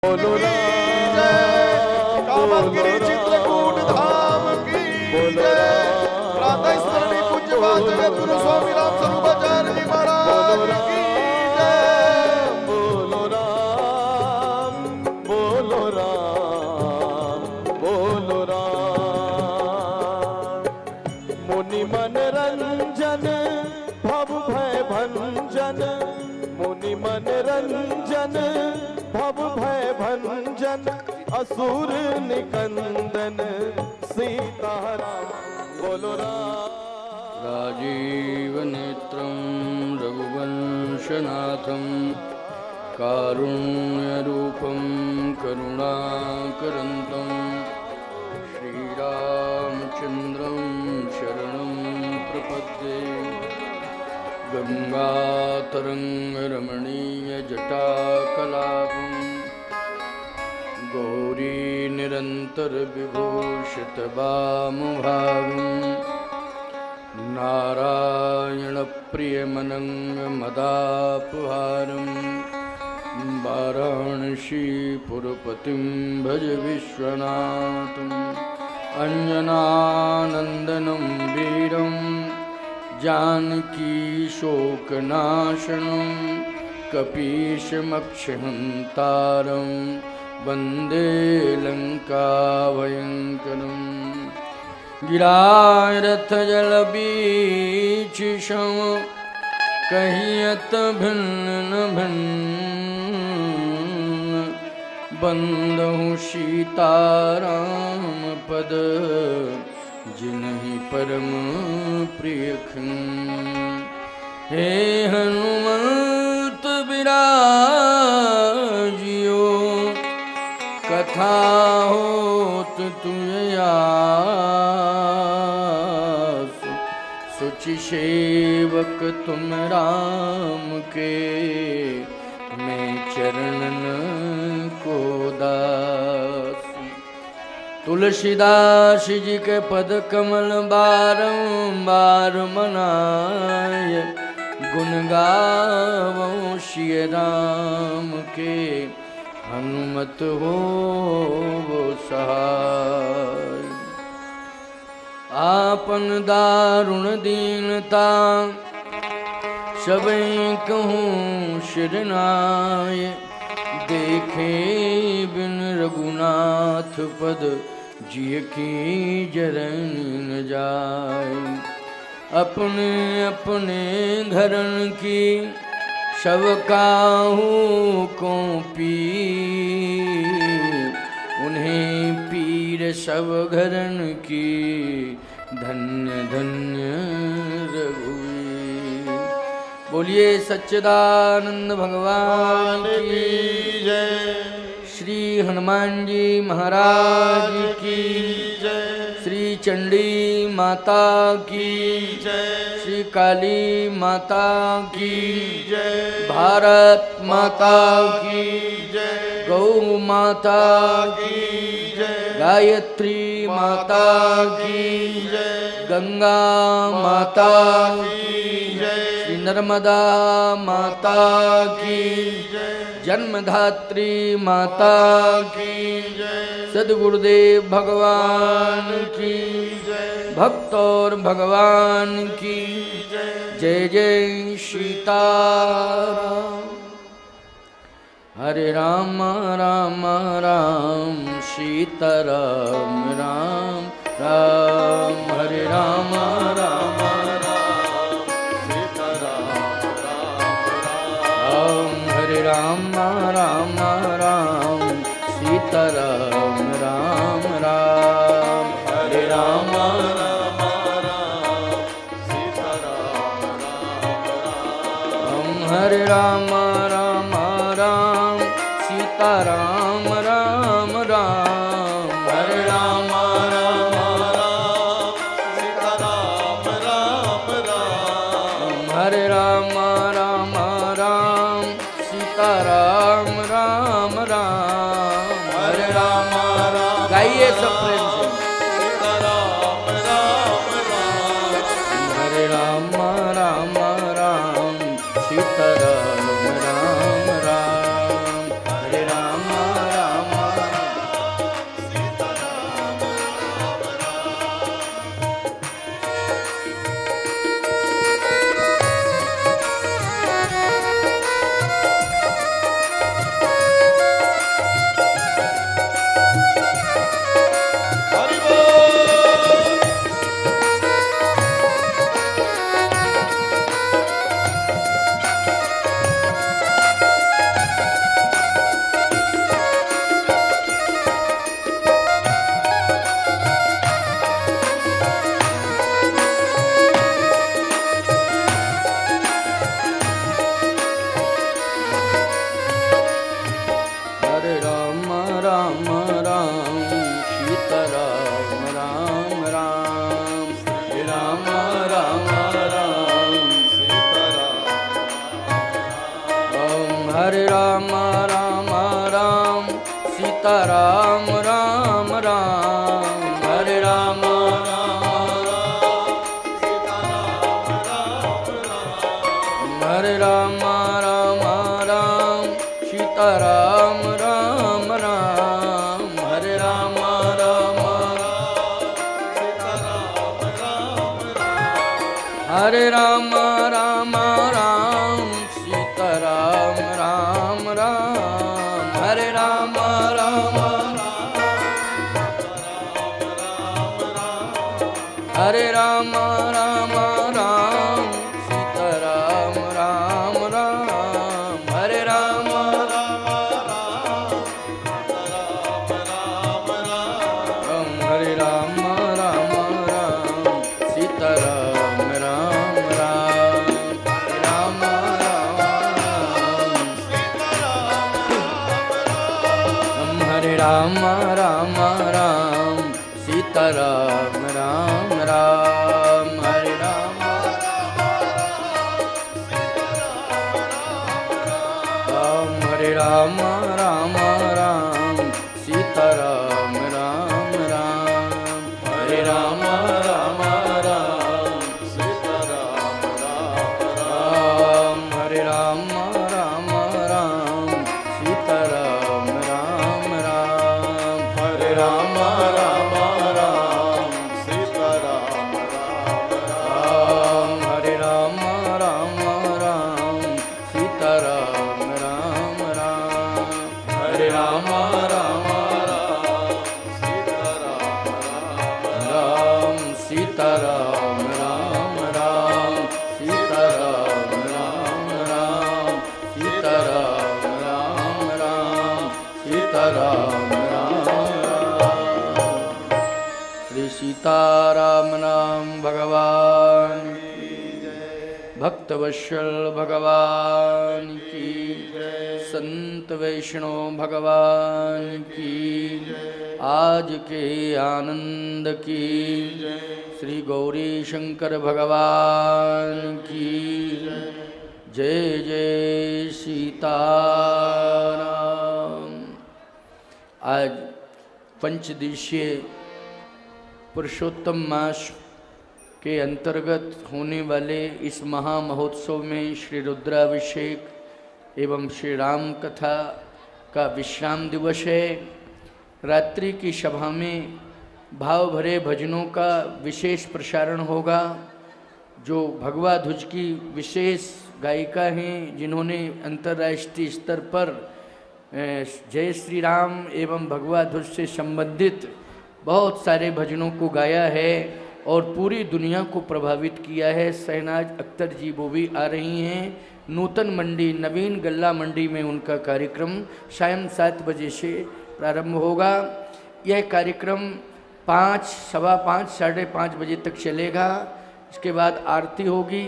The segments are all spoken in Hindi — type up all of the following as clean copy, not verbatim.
बोलो कामगिरी चित्रकूट धाम की जय। प्रातः स्मरणी पूज्य पाद जगत गुरु स्वामी राम स्वरूपाचार्य जी महाराज की जय। बोलो राम बोलो राम बोलो राम। मुनि मनरंजन भव भय भंजन, मुनि मनरंजन भव भय भंजन, असुर निकंदन सीताराम। बोलो राम। राजीव नेत्रं रघुवंशनाथं, कारुण्यरूपं करुणाकरन्तं, श्रीरामचन्द्रं शरणं प्रपद्ये। गंगातरङ्गरमणीयजटाकलापं, गौरी निरन्तरविभूषितवामभागं, नारायणप्रियमनङ्गमदापहारं, वाराणसीपुरपतिं भज विश्वनाथम्। अञ्जनानन्दनं वीरं जानकी शोकनाशनं, कपीशमक्षहन्तारं वन्दे लङ्काभयङ्करम्। गिरारथजलबीचिशं कहियत भिन्न न भिन्न, बंदहु सीताराम पद जिनहि परम प्रिय खिन्न। हे हनुमंत बिराजियो, कथा होत तुझयास, सुचि सेवक तुम राम के, मैं चरणन को दास। तुलसीदास जी के पद कमल बारंबार मनाय, गुण गावों सिय राम के, हनुमत हो वो सहाय। आपन दारुण दीनता सबई कहूँ शिरनाय, देखे बिन रघुनाथ पद जिय की जरन न जाय। अपने अपने घरन की सब काहू को पीर, उन्हें पीर सब घरन की, धन्य धन्य रघुवीर। बोलिए सच्चिदानंद भगवान की जय। श्री हनुमान जी महाराज की जय। श्री चंडी माता की जय। श्री काली माता की जय। भारत माता की जय। गौ माता की जय। गायत्री माता की जय। गंगा माता की जय। श्री नर्मदा माता की जय। जन्मधात्री माता की जय। सद्गुरुदेव भगवान की जय। भक्त और भगवान की जय। जय जय सीताराम। हरे राम राम राम सीताराम राम राम। हरे राम राम राम सीताराम राम राम। हरे राम राम राम सीताराम राम राम। हरे राम राम राम सीताराम राम राम। हरे राम राम राम सीताराम राम राम। हरे राम राम राम सीताराम राम राम। हरे राम राम राम सीताराम राम राम। हरे राम राम। गाइए सब प्रेम से। सीताराम राम राम। हरे राम राम राम सीताराम राम राम। हरे राम राम। राम राम राम सीताराम राम राम राम राम राम ओम हरे राम राम राम सीताराम राम राम हरे राम हरे राम राम राम सीताराम राम राम हरे राम राम हरे राम राम राम सीताराम राम राम हरे राम राम हरे राम राम राम सीताराम राम राम हरे राम हरे राम राम राम सीताराम राम राम राम राम हरे राम राम राम सीताराम राम राम हरे राम हरे राम राम राम सीताराम राम राम हरे राम राम राम सीताराम राम हरे राम राम राम सीताराम राम राम हरे राम राम राम सीताराम राम हरे राम राम राम सीताराम राम राम हरे राम राम राम सीताराम राम राम सीताराम राम राम सीताराम राम राम सीताराम राम श्री सीताराम नाम भगवान भक्तवत्सल भगवान की संत वैष्णव भगवान की आज के आनंद की श्री गौरी शंकर भगवान की जय जय सीताराम। आज पंचदिशीय पुरुषोत्तम मास के अंतर्गत होने वाले इस महामहोत्सव में श्री रुद्राभिषेक एवं श्री राम कथा का विश्राम दिवस है। रात्रि की सभा में भाव भरे भजनों का विशेष प्रसारण होगा। जो भगवा ध्वज की विशेष गायिका हैं जिन्होंने अंतर्राष्ट्रीय स्तर पर जय श्री राम एवं भगवा ध्वज से संबंधित बहुत सारे भजनों को गाया है और पूरी दुनिया को प्रभावित किया है। शहनाज अख्तर जी वो भी आ रही हैं। नूतन मंडी नवीन गल्ला मंडी में उनका कार्यक्रम शाम 7 बजे से प्रारंभ होगा। यह कार्यक्रम 5, सवा 5, साढ़े 5 बजे तक चलेगा। इसके बाद आरती होगी।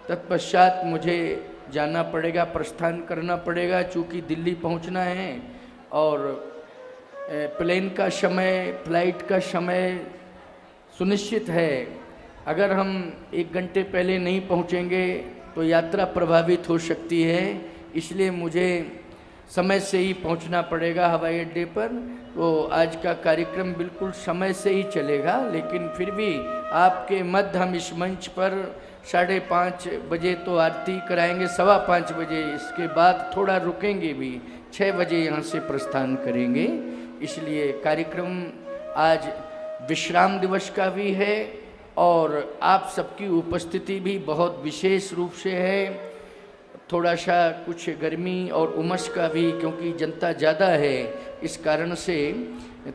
तत्पश्चात मुझे जाना पड़ेगा, प्रस्थान करना पड़ेगा चूँकि दिल्ली पहुंचना है और प्लेन का समय, फ्लाइट का समय सुनिश्चित है। अगर हम 1 घंटे पहले नहीं पहुंचेंगे तो यात्रा प्रभावित हो सकती है, इसलिए मुझे समय से ही पहुंचना पड़ेगा हवाई अड्डे पर। तो आज का कार्यक्रम बिल्कुल समय से ही चलेगा, लेकिन फिर भी आपके मध्य हम इस मंच पर 5:30 बजे तो आरती कराएंगे, सवा 5 बजे। इसके बाद थोड़ा रुकेंगे भी, 6 बजे यहाँ से प्रस्थान करेंगे। इसलिए कार्यक्रम आज विश्राम दिवस का भी है और आप सबकी उपस्थिति भी बहुत विशेष रूप से है। थोड़ा सा कुछ गर्मी और उमस का भी, क्योंकि जनता ज़्यादा है, इस कारण से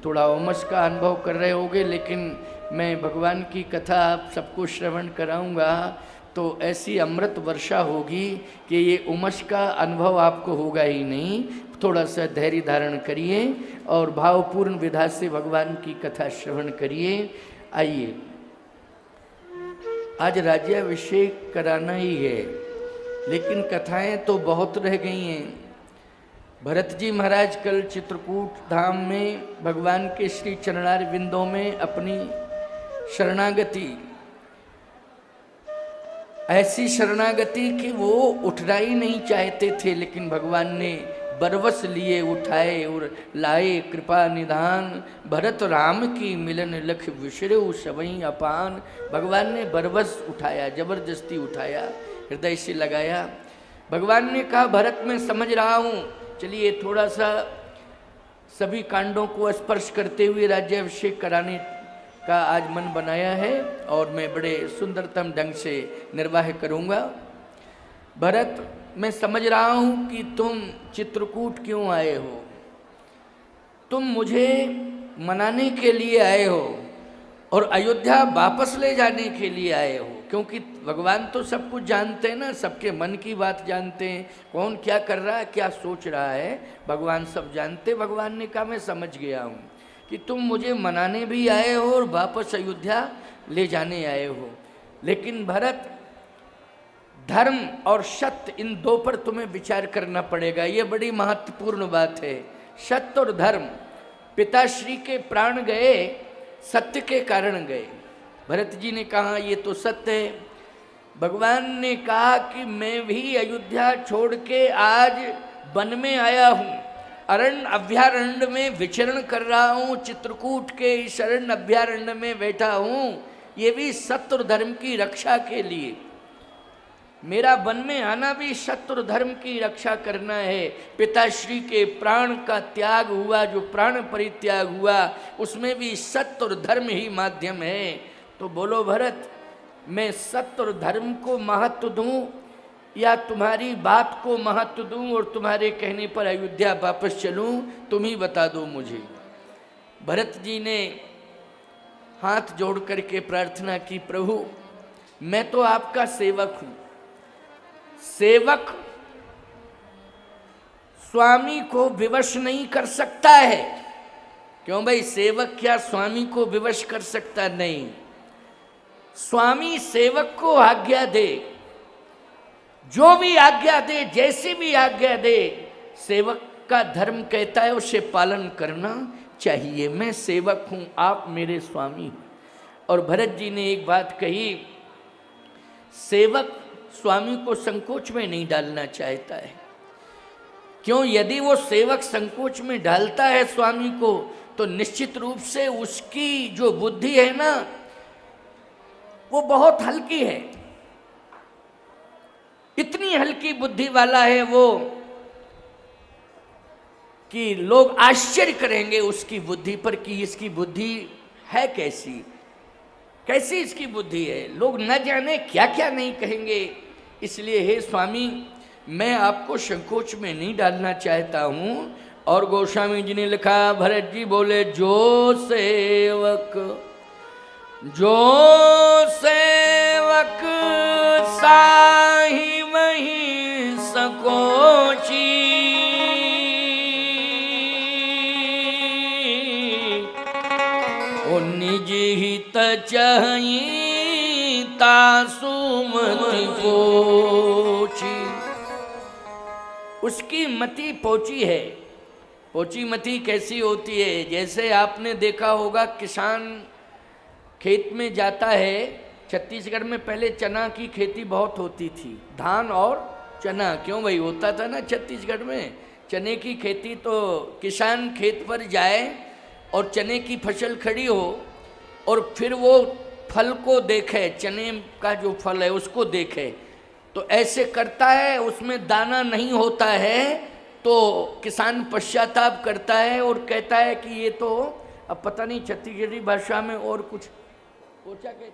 थोड़ा उमस का अनुभव कर रहे होंगे। लेकिन मैं भगवान की कथा आप सबको श्रवण कराऊंगा तो ऐसी अमृत वर्षा होगी कि ये उमस का अनुभव आपको होगा ही नहीं। थोड़ा सा धैर्य धारण करिए और भावपूर्ण विधा से भगवान की कथा श्रवण करिए। आइए, आज राज्याभिषेक कराना ही है, लेकिन कथाएं तो बहुत रह गई हैं। भरत जी महाराज कल चित्रकूट धाम में भगवान के श्री चरणार विंदों में अपनी शरणागति, ऐसी शरणागति कि वो उठना ही नहीं चाहते थे, लेकिन भगवान ने बरवस लिए उठाए और लाए कृपा निधान। भरत राम की मिलन लख विशरऊ सबई अपान। भगवान ने बरवस उठाया, जबरदस्ती उठाया, हृदय से लगाया। भगवान ने कहा भरत मैं समझ रहा हूँ, चलिए थोड़ा सा सभी कांडों को स्पर्श करते हुए राज्याभिषेक कराने का आज मन बनाया है और मैं बड़े सुंदरतम ढंग से निर्वाह करूँगा। भरत मैं समझ रहा हूँ कि तुम चित्रकूट क्यों आए हो। तुम मुझे मनाने के लिए आए हो और अयोध्या वापस ले जाने के लिए आए हो, क्योंकि भगवान तो सब कुछ जानते हैं ना, सबके मन की बात जानते हैं, कौन क्या कर रहा है, क्या सोच रहा है, भगवान सब जानते। भगवान ने कहा मैं समझ गया हूँ कि तुम मुझे मनाने भी आए हो और वापस अयोध्या ले जाने आए हो, लेकिन भरत धर्म और सत्य इन दो पर तुम्हें विचार करना पड़ेगा। ये बड़ी महत्वपूर्ण बात है। सत्य और धर्म, पिताश्री के प्राण गए सत्य के कारण गए। भरत जी ने कहा ये तो सत्य है। भगवान ने कहा कि मैं भी अयोध्या छोड़ के आज वन में आया हूँ, अरण्य अभ्यारण्य में विचरण कर रहा हूँ, चित्रकूट के इस अरण्य अभ्यारण्य में बैठा हूँ, ये भी सत्य और धर्म की रक्षा के लिए। मेरा वन में आना भी सत्य और धर्म की रक्षा करना है। पिताश्री के प्राण का त्याग हुआ, जो प्राण परित्याग हुआ, उसमें भी सत्य और धर्म ही माध्यम है। तो बोलो भरत, मैं सत्य और धर्म को महत्व दूं या तुम्हारी बात को महत्व दूं और तुम्हारे कहने पर अयोध्या वापस चलूं, तुम ही बता दो मुझे। भरत जी ने हाथ जोड़ करके प्रार्थना की, प्रभु मैं तो आपका सेवक हूं। सेवक स्वामी को विवश नहीं कर सकता है। क्यों भाई, सेवक क्या स्वामी को विवश कर सकता? नहीं, स्वामी सेवक को आज्ञा दे, जो भी आज्ञा दे, जैसी भी आज्ञा दे, सेवक का धर्म कहता है उसे पालन करना चाहिए। मैं सेवक हूं, आप मेरे स्वामी हैं। और भरत जी ने एक बात कही, सेवक स्वामी को संकोच में नहीं डालना चाहता है। क्यों? यदि वो सेवक संकोच में डालता है स्वामी को, तो निश्चित रूप से उसकी जो बुद्धि है ना, वो बहुत हल्की है। इतनी हल्की बुद्धि वाला है वो कि लोग आश्चर्य करेंगे उसकी बुद्धि पर कि इसकी बुद्धि है कैसी, कैसी इसकी बुद्धि है। लोग न जाने क्या क्या नहीं कहेंगे। इसलिए हे स्वामी, मैं आपको संकोच में नहीं डालना चाहता हूँ। और गोस्वामी जी ने लिखा, भरत जी बोले, जो सेवक साही वही संकोची, ओ निज हित चाहिए तासुमति पोची। उसकी मति पोची है। पोची मति कैसी होती है? जैसे आपने देखा होगा, किसान खेत में जाता है। छत्तीसगढ़ में पहले चना की खेती बहुत होती थी, धान और चना। क्यों भाई, होता था ना छत्तीसगढ़ में चने की खेती। तो किसान खेत पर जाए और चने की फसल खड़ी हो और फिर वो फल को देखे, चने का जो फल है उसको देखे, तो ऐसे करता है, उसमें दाना नहीं होता है, तो किसान पश्चाताप करता है और कहता है कि ये तो, अब पता नहीं छत्तीसगढ़ी भाषा में और कुछ पोचा के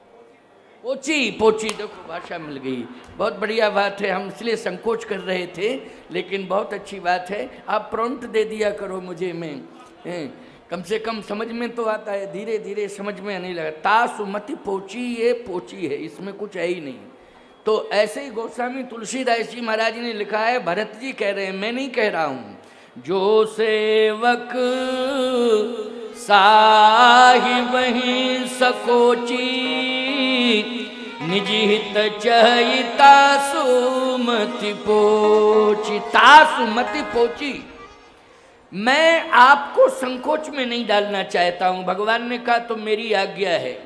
पोची देखो भाषा मिल गई। बहुत बढ़िया बात है, हम इसलिए संकोच कर रहे थे, लेकिन बहुत अच्छी बात है। आप प्रॉम्प्ट दे दिया करो मुझे, मैं कम से कम समझ में तो आता है, धीरे धीरे समझ में आने लगा। तासुमति पोची, ये पोची है, इसमें कुछ है ही नहीं। तो ऐसे ही गोस्वामी तुलसीदास जी महाराज ने लिखा है, भरत जी कह रहे हैं, मैं नहीं कह रहा हूँ। जो सेवक साहि वही सकोची, निज हित चहिता सुमति पोची। तासुमति पोची, मैं आपको संकोच में नहीं डालना चाहता हूं। भगवान ने कहा तो मेरी आज्ञा है।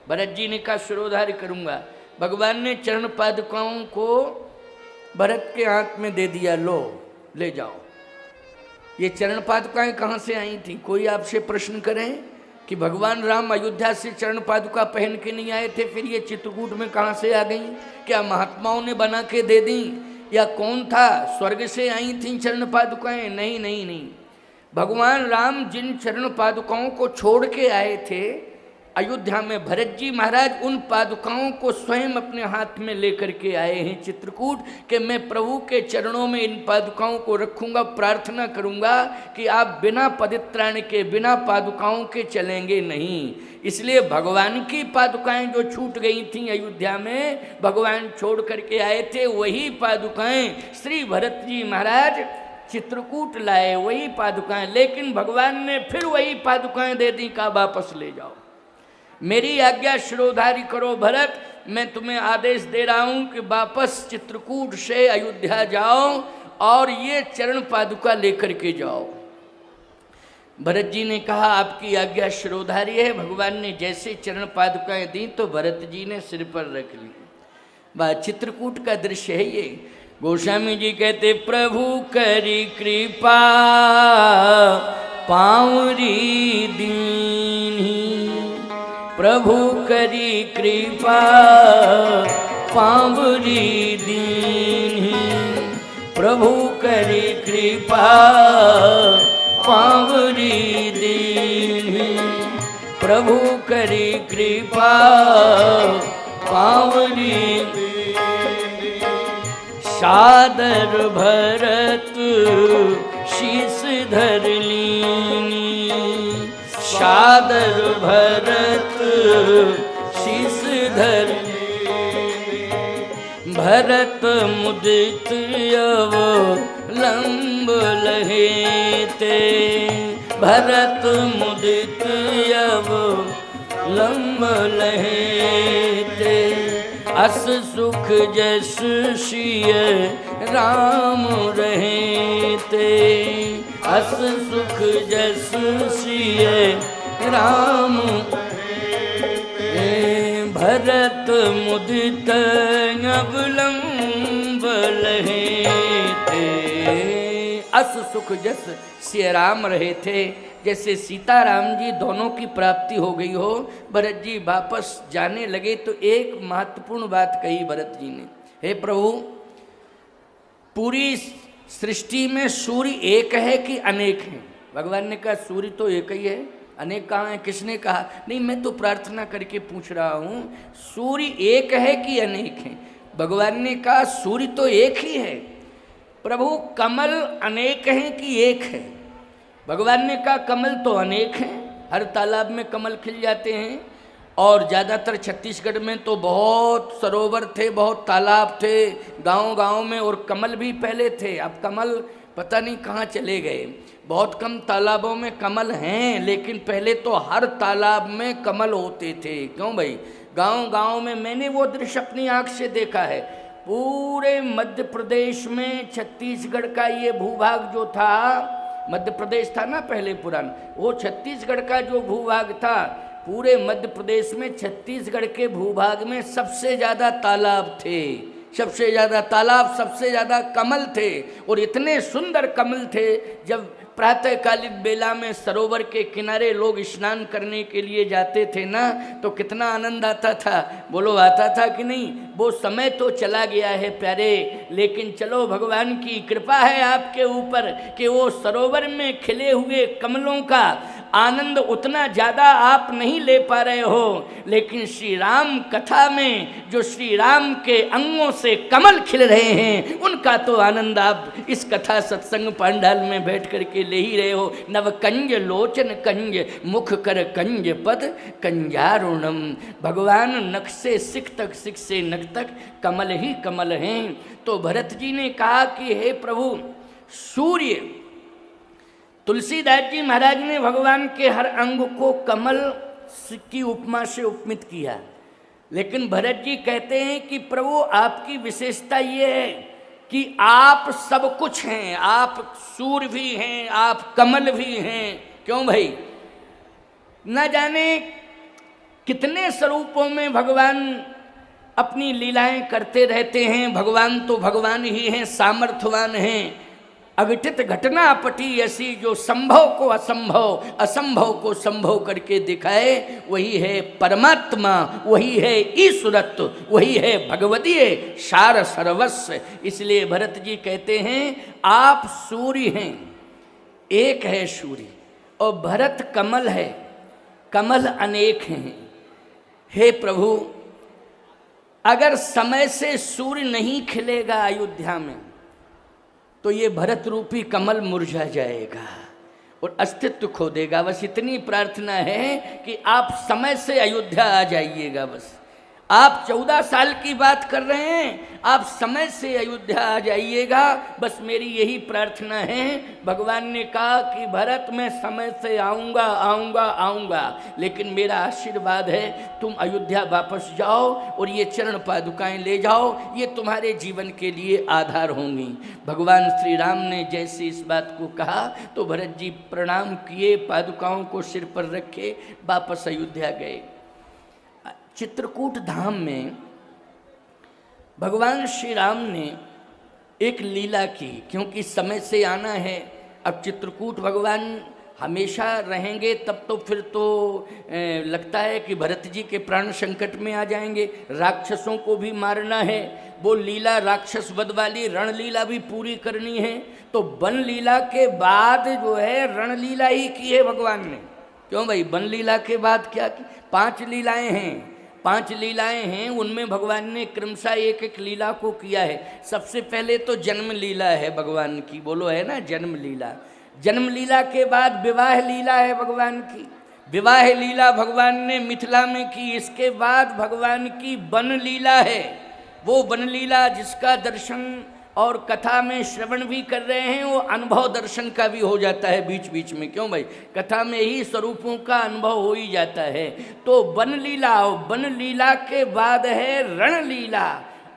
भरत जी ने कहा शिरोधार्य करूंगा। भगवान ने चरण पादुकाओं को भरत के हाथ में दे दिया, लो ले जाओ। ये चरण पादुकाएं कहाँ से आई थी? कोई आपसे प्रश्न करें कि भगवान राम अयोध्या से चरण पादुका पहन के नहीं आए थे, फिर ये चित्रकूट में कहाँ से आ गई? क्या महात्माओं ने बना के दे दी या कौन था? स्वर्ग से आई थी चरण पादुकाएं? नहीं नहीं नहीं। भगवान राम जिन चरण पादुकाओं को छोड़ के आए थे अयोध्या में, भरत जी महाराज उन पादुकाओं को स्वयं अपने हाथ में लेकर के आए हैं चित्रकूट कि मैं प्रभु के चरणों में इन पादुकाओं को रखूंगा, प्रार्थना करूंगा कि आप बिना पवित्राण के, बिना पादुकाओं के चलेंगे नहीं। इसलिए भगवान की पादुकाएं जो छूट गई थीं अयोध्या में, भगवान छोड़ करके आए थे, वही पादुकाएं श्री भरत जी महाराज चित्रकूट लाए, वही पादुकाएं। लेकिन भगवान ने फिर वही पादुकाएं दे दी, कहा वापस ले जाओ, मेरी आज्ञा शिरोधार्य करो भरत। मैं तुम्हें आदेश दे रहा हूं कि वापस चित्रकूट से अयोध्या जाओ और ये चरण पादुका लेकर के जाओ। भरत जी ने कहा आपकी आज्ञा शिरोधार्य है। भगवान ने जैसे चरण पादुकाएं दी तो भरत जी ने सिर पर रख ली। वह चित्रकूट का दृश्य है ये। गोस्वामी जी कहते प्रभु करी कृपा पावरी दीनी, प्रभु करी कृपा पावरी दीनी, प्रभु करी कृपा पावरी दीनी, प्रभु करी कृपा पावरी दीनी। सादर भरत शीस धर लीनी, सादर भरत शीस धर भरत मुदित अवलंब लहेते, भरत मुदित अवलंब लहेते। अस सुख जस सिय राम रहेते, अस सुख जस सिय राम भरत मुदित अवलंब लहेते। अस सुख जस सिय राम रहे थे, जैसे सीताराम जी दोनों की प्राप्ति हो गई हो। भरत जी वापस जाने लगे तो एक महत्वपूर्ण बात कही भरत जी ने, हे प्रभु पूरी सृष्टि में सूर्य एक है कि अनेक हैं? भगवान ने कहा सूर्य तो एक ही है, अनेक कहाँ है? किसने कहा? नहीं, मैं तो प्रार्थना करके पूछ रहा हूँ सूर्य एक है कि अनेक हैं? भगवान ने कहा सूर्य तो एक ही है प्रभु, कमल अनेक हैं कि एक है? भगवान ने कहा कमल तो अनेक हैं, हर तालाब में कमल खिल जाते हैं और ज़्यादातर छत्तीसगढ़ में तो बहुत सरोवर थे, बहुत तालाब थे गांव-गांव में, और कमल भी पहले थे। अब कमल पता नहीं कहाँ चले गए। बहुत कम तालाबों में कमल हैं, लेकिन पहले तो हर तालाब में कमल होते थे। क्यों भाई? गांव-गांव में मैंने वो दृश्य अपनी आँख से देखा है। पूरे मध्य प्रदेश में छत्तीसगढ़ का ये भूभाग जो था, मध्य प्रदेश था ना पहले पुराना, वो छत्तीसगढ़ का जो भूभाग था, पूरे मध्य प्रदेश में छत्तीसगढ़ के भूभाग में सबसे ज़्यादा तालाब थे, सबसे ज़्यादा तालाब, सबसे ज़्यादा कमल थे। और इतने सुंदर कमल थे, जब प्रातःकालीन बेला में सरोवर के किनारे लोग स्नान करने के लिए जाते थे ना, तो कितना आनंद आता था। बोलो आता था कि नहीं? वो समय तो चला गया है प्यारे, लेकिन चलो भगवान की कृपा है आपके ऊपर कि वो सरोवर में खिले हुए कमलों का आनंद उतना ज़्यादा आप नहीं ले पा रहे हो, लेकिन श्री राम कथा में जो श्री राम के अंगों से कमल खिल रहे हैं, उनका तो आनंद आप इस कथा सत्संग पंडाल में बैठ करके ले ही रहे हो। नव कंज लोचन कंज मुख कर कंज पद कंजारुणम। भगवान नख से सिख तक, सिख से नख तक कमल ही कमल हैं। तो भरत जी ने कहा कि हे प्रभु सूर्य, तुलसीदास जी महाराज ने भगवान के हर अंग को कमल की उपमा से उपमित किया, लेकिन भरत जी कहते हैं कि प्रभु आपकी विशेषता ये है कि आप सब कुछ हैं, आप सूर्य भी हैं, आप कमल भी हैं। क्यों भाई? न जाने कितने स्वरूपों में भगवान अपनी लीलाएं करते रहते हैं। भगवान तो भगवान ही हैं, सामर्थ्यवान हैं। अघटित घटना पटी ऐसी जो संभव को असंभव, असंभव को संभव करके दिखाए, वही है परमात्मा, वही है ईश्वरत्व, वही है भगवदीय सार सर्वस्व। इसलिए भरत जी कहते हैं आप सूर्य हैं, एक है सूर्य, और भरत कमल है, कमल अनेक हैं। हे प्रभु, अगर समय से सूर्य नहीं खिलेगा अयोध्या में तो ये भरत रूपी कमल मुरझा जाएगा और अस्तित्व खो देगा। बस इतनी प्रार्थना है कि आप समय से अयोध्या आ जाइएगा। बस आप 14 साल की बात कर रहे हैं, आप समय से अयोध्या आ जाइएगा। बस मेरी यही प्रार्थना है। भगवान ने कहा कि भरत मैं समय से आऊँगा आऊँगा आऊँगा, लेकिन मेरा आशीर्वाद है तुम अयोध्या वापस जाओ और ये चरण पादुकाएं ले जाओ, ये तुम्हारे जीवन के लिए आधार होंगी। भगवान श्री राम ने जैसे इस बात को कहा तो भरत जी प्रणाम किए, पादुकाओं को सिर पर रखे, वापस अयोध्या गए। चित्रकूट धाम में भगवान श्री राम ने एक लीला की, क्योंकि समय से आना है। अब चित्रकूट भगवान हमेशा रहेंगे तब तो फिर तो लगता है कि भरत जी के प्राण संकट में आ जाएंगे। राक्षसों को भी मारना है, वो लीला राक्षस वध वाली रणलीला भी पूरी करनी है। तो वन लीला के बाद जो है रणलीला ही की है भगवान ने। क्यों भाई? वन लीला के बाद क्या की? 5 लीलाएं हैं, 5 लीलाएं हैं, उनमें भगवान ने क्रमशः एक एक लीला को किया है। सबसे पहले तो जन्म लीला है भगवान की, बोलो है ना जन्म लीला। जन्म लीला के बाद विवाह लीला है भगवान की, विवाह लीला भगवान ने मिथिला में की। इसके बाद भगवान की वन लीला है, वो वन लीला जिसका दर्शन और कथा में श्रवण भी कर रहे हैं, वो अनुभव दर्शन का भी हो जाता है बीच बीच में। क्यों भाई? कथा में ही स्वरूपों का अनुभव हो ही जाता है। तो वन लीला, वन लीला के बाद है रण लीला,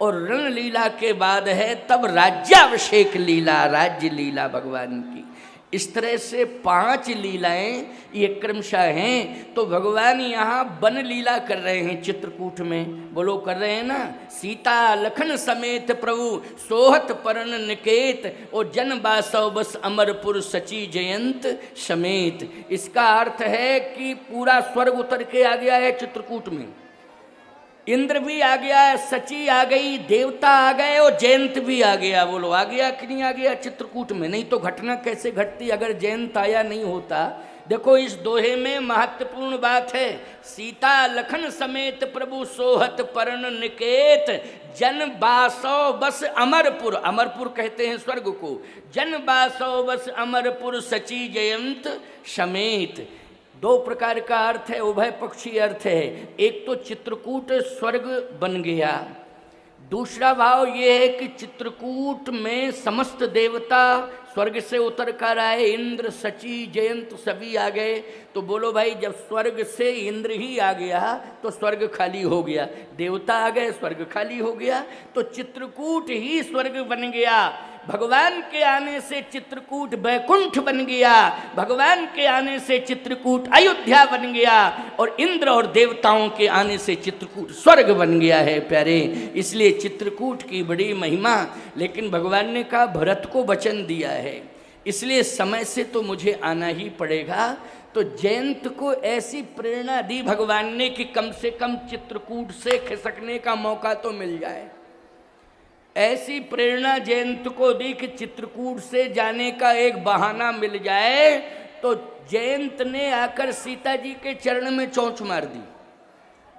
और रण लीला के बाद है तब राज्याभिषेक लीला, राज्य लीला भगवान की। इस तरह से 5 लीलाएं ये क्रमशः हैं। तो भगवान यहाँ वन लीला कर रहे हैं चित्रकूट में, बोलो कर रहे हैं ना। सीता लखन समेत प्रभु सोहत परण निकेत, और जन बासव बस अमरपुर सची जयंत समेत। इसका अर्थ है कि पूरा स्वर्ग उतर के आ गया है चित्रकूट में। इंद्र भी आ गया, सची आ गई, देवता आ गए और जयंत भी आ गया। बोलो आ गया कि नहीं आ गया चित्रकूट में? नहीं तो घटना कैसे घटती अगर जयंत आया नहीं होता। देखो इस दोहे में महत्वपूर्ण बात है। सीता लखन समेत प्रभु सोहत परण निकेत, जन बासौ बस अमरपुर, अमरपुर कहते हैं स्वर्ग को, जन बासौ बस अमरपुर सची जयंत समेत। 2 प्रकार का अर्थ है, उभय पक्षी अर्थ है। एक तो चित्रकूट स्वर्ग बन गया, दूसरा भाव ये है कि चित्रकूट में समस्त देवता स्वर्ग से उतर कर आए, इंद्र सची जयंत सभी आ गए। तो बोलो भाई जब स्वर्ग से इंद्र ही आ गया तो स्वर्ग खाली हो गया, देवता आ गए स्वर्ग खाली हो गया, तो चित्रकूट ही स्वर्ग बन गया। भगवान के आने से चित्रकूट बैकुंठ बन गया, भगवान के आने से चित्रकूट अयोध्या बन गया, और इंद्र और देवताओं के आने से चित्रकूट स्वर्ग बन गया है प्यारे। इसलिए चित्रकूट की बड़ी महिमा। लेकिन भगवान ने कहा भरत को वचन दिया है, इसलिए समय से तो मुझे आना ही पड़ेगा। तो जयंत को ऐसी प्रेरणा दी भगवान ने कि कम से कम चित्रकूट से खिसकने का मौका तो मिल जाए। ऐसी प्रेरणा जयंत को दी कि चित्रकूट से जाने का एक बहाना मिल जाए। तो जयंत ने आकर सीता जी के चरण में चोंच मार दी।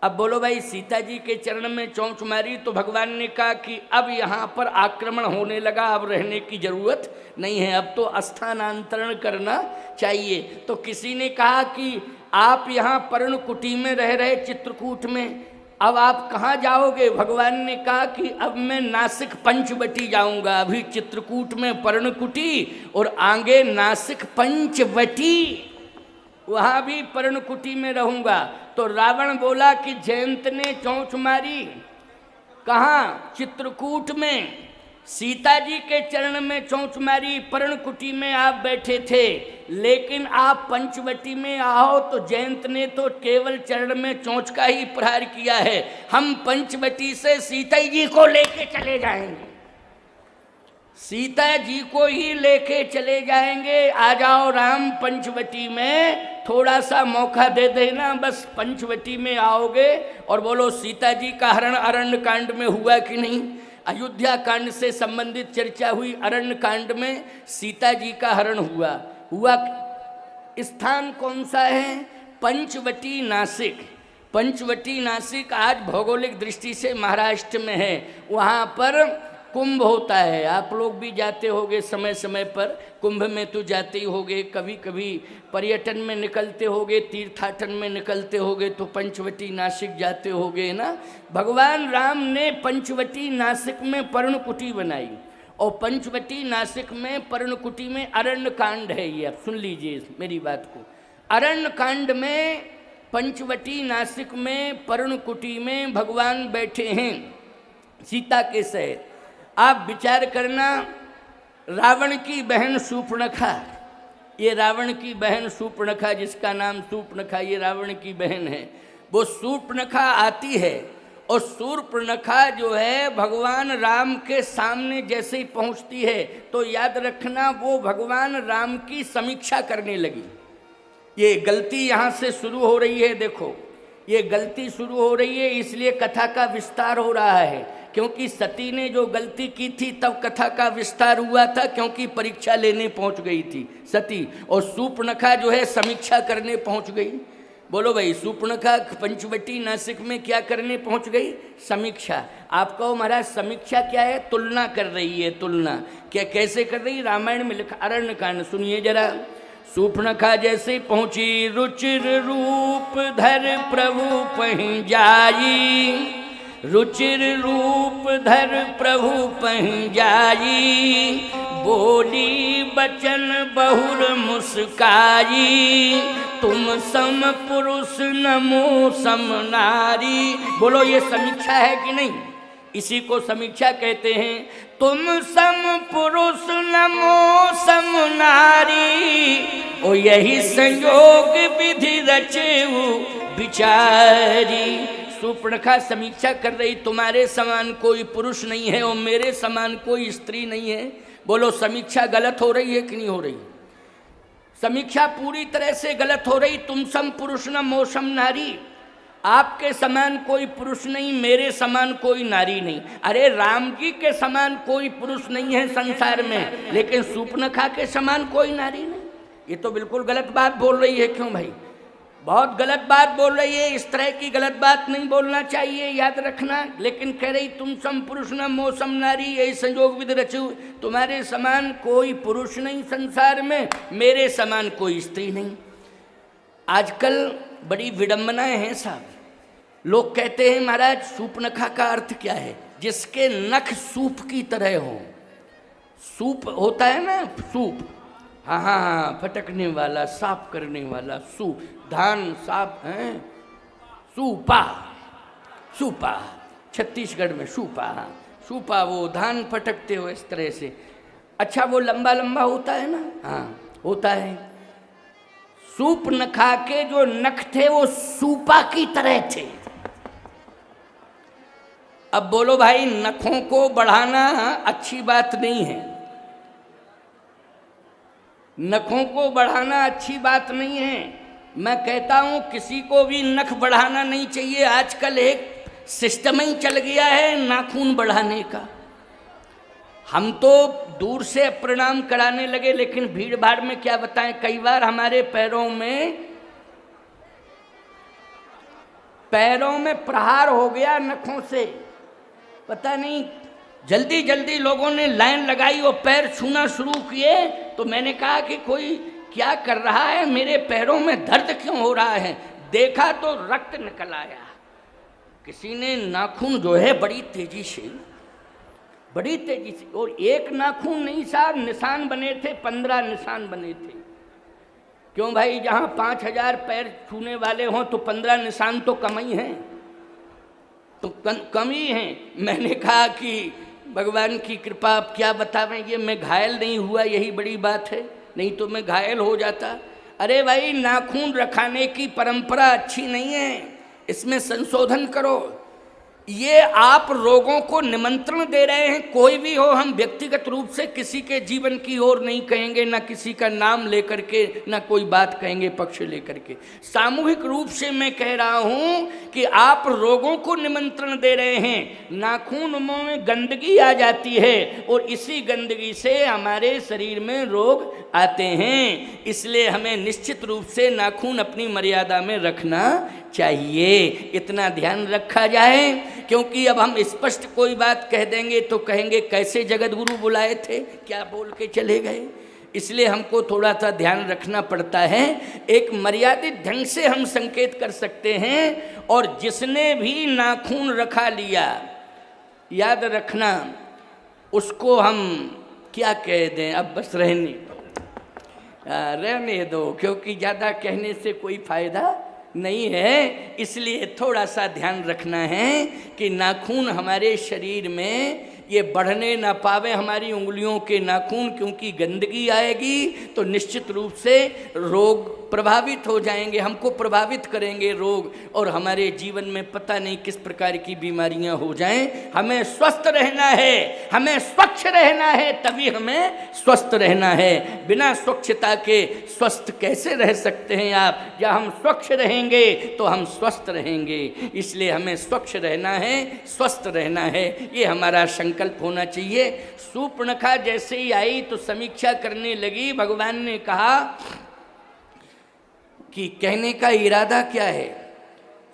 अब बोलो भाई सीता जी के चरण में चोंच मारी तो भगवान ने कहा कि अब यहाँ पर आक्रमण होने लगा, अब रहने की जरूरत नहीं है, अब तो स्थानांतरण करना चाहिए। तो किसी ने कहा कि आप यहाँ पर्णकुटी में रह रहे चित्रकूट में, अब आप कहाँ जाओगे? भगवान ने कहा कि अब मैं नासिक पंचवटी जाऊंगा। अभी चित्रकूट में पर्णकुटी और आगे नासिक पंचवटी, वहाँ भी पर्णकुटी में रहूंगा। तो रावण बोला कि जयंत ने चोंच मारी, कहाँ? चित्रकूट में। सीता जी के चरण में चोंच मारी, पर्णकुटी में आप बैठे थे, लेकिन आप पंचवटी में आओ तो जयंत ने तो केवल चरण में चोंच का ही प्रहार किया है। हम पंचवटी से सीता जी को लेके चले जाएंगे, सीता जी को ही लेके चले जाएंगे। आ जाओ राम, पंचवटी में थोड़ा सा मौका दे देना, बस पंचवटी में आओगे और बोलो सीता जी का हरण अरण्य कांड में हुआ कि नहीं। अयोध्या कांड से संबंधित चर्चा हुई, अरण्य कांड में सीता जी का हरण हुआ। स्थान कौन सा है? पंचवटी नासिक। पंचवटी नासिक आज भौगोलिक दृष्टि से महाराष्ट्र में है। वहाँ पर कुंभ होता है, आप लोग भी जाते होगे समय समय पर, कुंभ में तो जाते ही होगे, कभी कभी पर्यटन में निकलते होगे, तीर्थाटन में निकलते होगे तो पंचवटी नासिक जाते होगे ना। भगवान राम ने पंचवटी नासिक में पर्णकुटी बनाई और पंचवटी नासिक में पर्णकुटी में अरण्य कांड है। ये आप सुन लीजिए मेरी बात को। अरण्य कांड में पंचवटी नासिक में पर्णकुटी में भगवान बैठे हैं सीता के सहित। आप विचार करना, रावण की बहन शूर्पणखा, ये रावण की बहन शूर्पणखा, जिसका नाम शूर्पणखा, ये रावण की बहन है। वो शूर्पणखा आती है और शूर्पणखा जो है भगवान राम के सामने जैसे ही पहुंचती है तो याद रखना वो भगवान राम की समीक्षा करने लगी। ये गलती यहाँ से शुरू हो रही है, देखो ये गलती शुरू हो रही है, इसलिए कथा का विस्तार हो रहा है। क्योंकि सती ने जो गलती की थी तब कथा का विस्तार हुआ था, क्योंकि परीक्षा लेने पहुंच गई थी सती, और शूर्पणखा जो है समीक्षा करने पहुंच गई। बोलो भाई, शूर्पणखा पंचवटी नासिक में क्या करने पहुंच गई? समीक्षा। आप कहो महाराज समीक्षा क्या है? तुलना कर रही है। तुलना क्या, कैसे कर रही? रामायण में लिखा, अरण्य कांड सुनिए जरा। शूर्पणखा जैसे पहुंची, रुचिर रूप धर प्रभु पहीं जाई, रुचिर रूप धर प्रभु पहीं जाई, बोली बचन बहुर मुस्काई, तुम सम पुरुष नमो सम नारी। बोलो ये समीक्षा है कि नहीं? इसी को समीक्षा कहते हैं। तुम सम पुरुष नमो सम नारी, ओ यही संयोग विधि रचेऊ विचारी। शूर्पणखा समीक्षा कर रही, तुम्हारे समान कोई पुरुष नहीं है और मेरे समान कोई स्त्री नहीं है। बोलो समीक्षा गलत हो रही है कि नहीं हो रही? समीक्षा पूरी तरह से गलत हो रही। तुम सम पुरुष न मोसम नारी, आपके समान कोई पुरुष नहीं, मेरे समान कोई नारी नहीं। अरे राम जी के समान कोई पुरुष नहीं है संसार में, लेकिन शूर्पणखा के समान कोई नारी नहीं। ये तो बिल्कुल गलत बात बोल रही है। क्यों भाई? बहुत गलत बात बोल रही है। इस तरह की गलत बात नहीं बोलना चाहिए, याद रखना। लेकिन कह रही तुम सम पुरुष न मोसम नारी, यही संयोग विधि रचू, तुम्हारे समान कोई पुरुष नहीं संसार में, मेरे समान कोई स्त्री नहीं। आजकल बड़ी विडंबनाएं हैं साहब। लोग कहते हैं महाराज शूर्पणखा का अर्थ क्या है? जिसके नख सूप की तरह हो। सूप होता है ना, सूप, हाँ हाँ हाँ, फटकने वाला, साफ करने वाला सूप, धान साफ है, सूपा, सूपा छत्तीसगढ़ में सूपा, हाँ सूपा, वो धान फटकते हो इस तरह से। अच्छा वो लंबा लंबा होता है ना? हाँ होता है। शूर्पणखा के जो नख थे वो सूपा की तरह थे। अब बोलो भाई, नखों को बढ़ाना अच्छी बात नहीं है, नखों को बढ़ाना अच्छी बात नहीं है। मैं कहता हूं किसी को भी नख बढ़ाना नहीं चाहिए। आजकल एक सिस्टम ही चल गया है नाखून बढ़ाने का। हम तो दूर से प्रणाम कराने लगे, लेकिन भीड़ भाड़ में क्या बताएं, कई बार हमारे पैरों में प्रहार हो गया नखों से। पता नहीं, जल्दी जल्दी लोगों ने लाइन लगाई और पैर छूना शुरू किए, तो मैंने कहा कि कोई क्या कर रहा है, मेरे पैरों में दर्द क्यों हो रहा है। देखा तो रक्त निकल आया। किसी ने नाखून जो है बड़ी तेजी से, और एक नाखून नहीं साहब, निशान बने थे, 15 निशान बने थे। क्यों भाई, जहाँ 5000 पैर छूने वाले हों तो 15 निशान तो कम ही हैं, तो कम ही हैं। मैंने कहा कि भगवान की कृपा, अब क्या बतावें, ये मैं घायल नहीं हुआ यही बड़ी बात है, नहीं तो मैं घायल हो जाता। अरे भाई, नाखून रखाने की परंपरा अच्छी नहीं है, इसमें संशोधन करो। ये आप रोगों को निमंत्रण दे रहे हैं। कोई भी हो, हम व्यक्तिगत रूप से किसी के जीवन की ओर नहीं कहेंगे, ना किसी का नाम लेकर के, ना कोई बात कहेंगे पक्ष लेकर के। सामूहिक रूप से मैं कह रहा हूं कि आप रोगों को निमंत्रण दे रहे हैं। नाखून मुंह में गंदगी आ जाती है और इसी गंदगी से हमारे शरीर में रोग आते हैं। इसलिए हमें निश्चित रूप से नाखून अपनी मर्यादा में रखना चाहिए, इतना ध्यान रखा जाए। क्योंकि अब हम स्पष्ट कोई बात कह देंगे तो कहेंगे कैसे जगत गुरु बुलाए थे, क्या बोल के चले गए। इसलिए हमको थोड़ा सा ध्यान रखना पड़ता है। एक मर्यादित ढंग से हम संकेत कर सकते हैं। और जिसने भी नाखून रखा लिया, याद रखना उसको हम क्या कह दें, अब बस रहने दो, क्योंकि ज़्यादा कहने से कोई फायदा नहीं है। इसलिए थोड़ा सा ध्यान रखना है कि नाखून हमारे शरीर में ये बढ़ने ना पावे, हमारी उंगलियों के नाखून, क्योंकि गंदगी आएगी तो निश्चित रूप से रोग प्रभावित हो जाएंगे, हमको प्रभावित करेंगे रोग, और हमारे जीवन में पता नहीं किस प्रकार की बीमारियां हो जाएं। हमें स्वस्थ रहना है, हमें स्वच्छ रहना है, तभी हमें स्वस्थ रहना है। बिना स्वच्छता के स्वस्थ कैसे रह सकते हैं आप? जब हम स्वच्छ रहेंगे तो हम स्वस्थ रहेंगे। इसलिए हमें स्वच्छ रहना है, स्वस्थ रहना है, ये हमारा संकल्प होना चाहिए। शूर्पणखा जैसे ही आई तो समीक्षा करने लगी। भगवान ने कहा कि कहने का इरादा क्या है।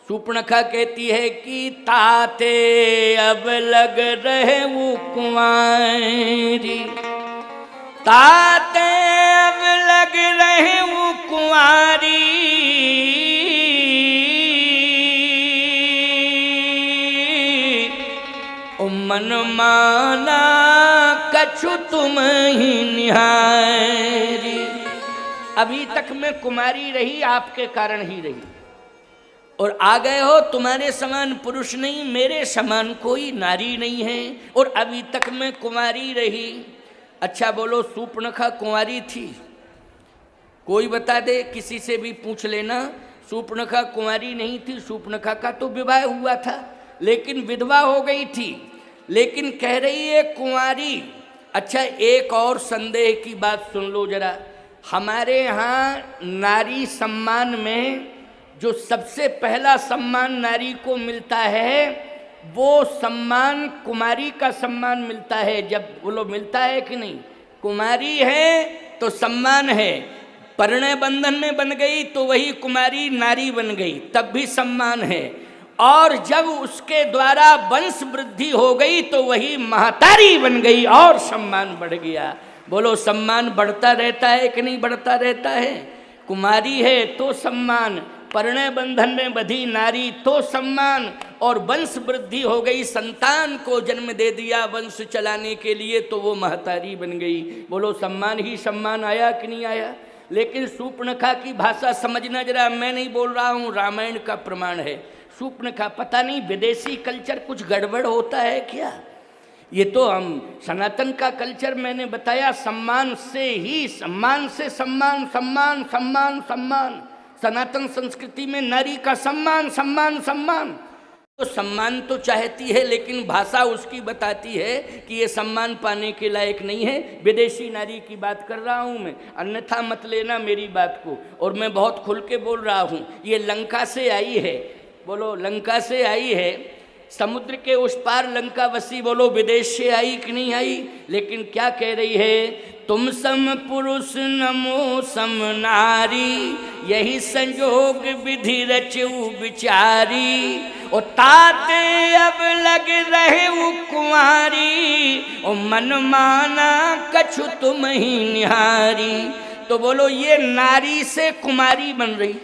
शूर्पणखा कहती है कि ताते अब लग रहे वो कुंवारी, ताते अब लग रहे वो कुंवारी, मन माना कछु तुम ही निहारी। अभी तक मैं कुमारी रही, आपके कारण ही रही, और आ गए हो। तुम्हारे समान पुरुष नहीं, मेरे समान कोई नारी नहीं है, और अभी तक मैं कुमारी रही। अच्छा बोलो, शूर्पणखा कुंवारी थी? कोई बता दे, किसी से भी पूछ लेना। शूर्पणखा कुंवारी नहीं थी। शूर्पणखा का तो विवाह हुआ था, लेकिन विधवा हो गई थी, लेकिन कह रही है कुंवारी। अच्छा, एक और संदेह की बात सुन लो जरा। हमारे यहाँ नारी सम्मान में जो सबसे पहला सम्मान नारी को मिलता है, वो सम्मान कुमारी का सम्मान मिलता है। जब बोलो मिलता है कि नहीं? कुमारी है तो सम्मान है, परिणय बंधन में बन गई तो वही कुमारी नारी बन गई, तब भी सम्मान है। और जब उसके द्वारा वंश वृद्धि हो गई तो वही महतारी बन गई और सम्मान बढ़ गया। बोलो, सम्मान बढ़ता रहता है कि नहीं बढ़ता रहता है? कुमारी है तो सम्मान, परिणय बंधन में बधी नारी तो सम्मान, और वंश वृद्धि हो गई, संतान को जन्म दे दिया वंश चलाने के लिए, तो वो महतारी बन गई। बोलो, सम्मान ही सम्मान आया कि नहीं आया? लेकिन शूर्पणखा की भाषा समझना जरा, मैं नहीं बोल रहा हूँ, रामायण का प्रमाण है। शूर्पणखा, पता नहीं विदेशी कल्चर कुछ गड़बड़ होता है क्या? ये तो हम सनातन का कल्चर मैंने बताया, सम्मान से ही, सम्मान से सम्मान, सम्मान सम्मान सम्मान। सनातन संस्कृति में नारी का सम्मान सम्मान सम्मान। तो सम्मान तो चाहती है, लेकिन भाषा उसकी बताती है कि ये सम्मान पाने के लायक नहीं है। विदेशी नारी की बात कर रहा हूँ मैं, अन्यथा मत लेना मेरी बात को, और मैं बहुत खुल के बोल रहा हूँ। ये लंका से आई है। बोलो, लंका से आई है, समुद्र के उस पार लंका बसी। बोलो, विदेश से आई कि नहीं आई? लेकिन क्या कह रही है? तुम सम पुरुष नमो सम नारी, यही संयोग विधि रचऊ विचारी, और ताते अब लग रहे वो कुंवारी, और मन माना कछु तुम ही निहारी। तो बोलो, ये नारी से कुमारी बन रही।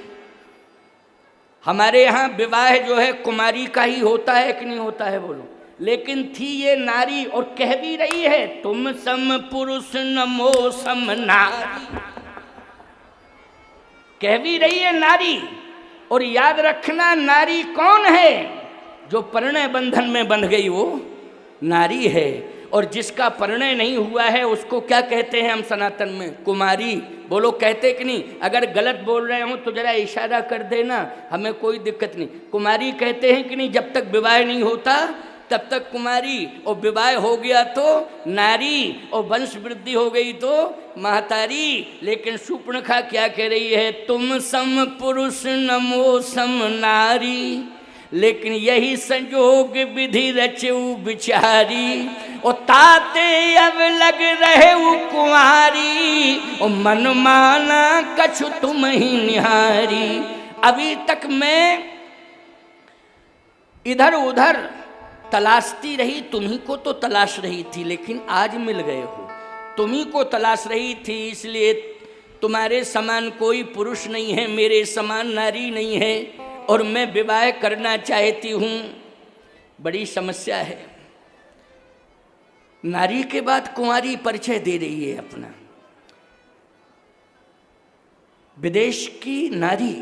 हमारे यहाँ विवाह जो है कुमारी का ही होता है कि नहीं होता है? बोलो। लेकिन थी ये नारी, और कह भी रही है तुम सम पुरुष नमो सम नारी, कह भी रही है नारी। और याद रखना, नारी कौन है? जो परिणय बंधन में बंध गई वो नारी है। और जिसका परिणय नहीं हुआ है उसको क्या कहते हैं हम सनातन में? कुमारी। बोलो कहते कि नहीं? अगर गलत बोल रहे हो तो जरा इशारा कर देना, हमें कोई दिक्कत नहीं। कुमारी कहते हैं कि नहीं? जब तक विवाह नहीं होता तब तक कुमारी, और विवाह हो गया तो नारी, और वंश वृद्धि हो गई तो महतारी। लेकिन शूर्पणखा क्या कह रही है? तुम सम पुरुष नमो सम नारी, लेकिन यही संजोग विधि रचऊ बिचारी। और ताते अब लग रहे कुंवारी, और मन माना कछु तुम ही निहारी। अभी तक मैं इधर उधर तलाशती रही, तुम्ही को तो तलाश रही थी, लेकिन आज मिल गए हो। तुम्ही को तलाश रही थी, इसलिए तुम्हारे समान कोई पुरुष नहीं है, मेरे समान नारी नहीं है, और मैं विवाह करना चाहती हूँ। बड़ी समस्या है। नारी के बाद कुंवारी परिचय दे रही है अपना। विदेश की नारी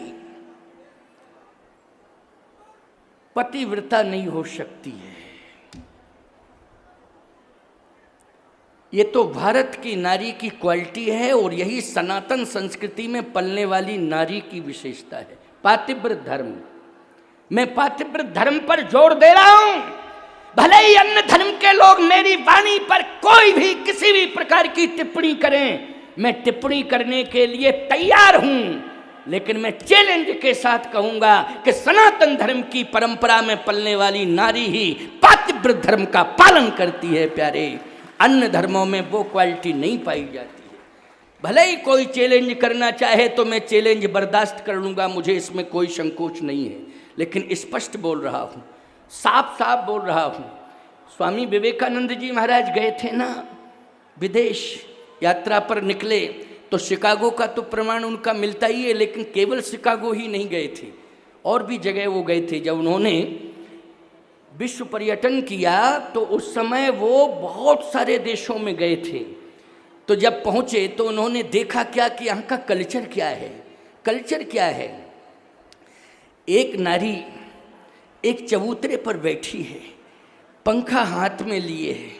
पतिव्रता नहीं हो सकती है। ये तो भारत की नारी की क्वालिटी है, और यही सनातन संस्कृति में पलने वाली नारी की विशेषता है। पातिव्रत धर्म। मैं पातिव्रत धर्म पर जोर दे रहा हूं। भले ही अन्य धर्म के लोग मेरी वाणी पर कोई भी किसी भी प्रकार की टिप्पणी करें, मैं टिप्पणी करने के लिए तैयार हूं, लेकिन मैं चैलेंज के साथ कहूंगा कि सनातन धर्म की परंपरा में पलने वाली नारी ही पातिव्रत धर्म का पालन करती है। प्यारे, अन्य धर्मों में वो क्वालिटी नहीं पाई जाती है। भले ही कोई चैलेंज करना चाहे तो मैं चैलेंज बर्दाश्त कर लूँगा, मुझे इसमें कोई संकोच नहीं है, लेकिन स्पष्ट बोल रहा हूँ, साफ साफ बोल रहा हूँ। स्वामी विवेकानंद जी महाराज गए थे ना विदेश यात्रा पर निकले, तो शिकागो का तो प्रमाण उनका मिलता ही है, लेकिन केवल शिकागो ही नहीं गए थे, और भी जगह वो गए थे। जब उन्होंने विश्व पर्यटन किया तो उस समय वो बहुत सारे देशों में गए थे। तो जब पहुँचे तो उन्होंने देखा क्या कि यहाँ का कल्चर क्या है। कल्चर क्या है? एक नारी एक चबूतरे पर बैठी है, पंखा हाथ में लिए है,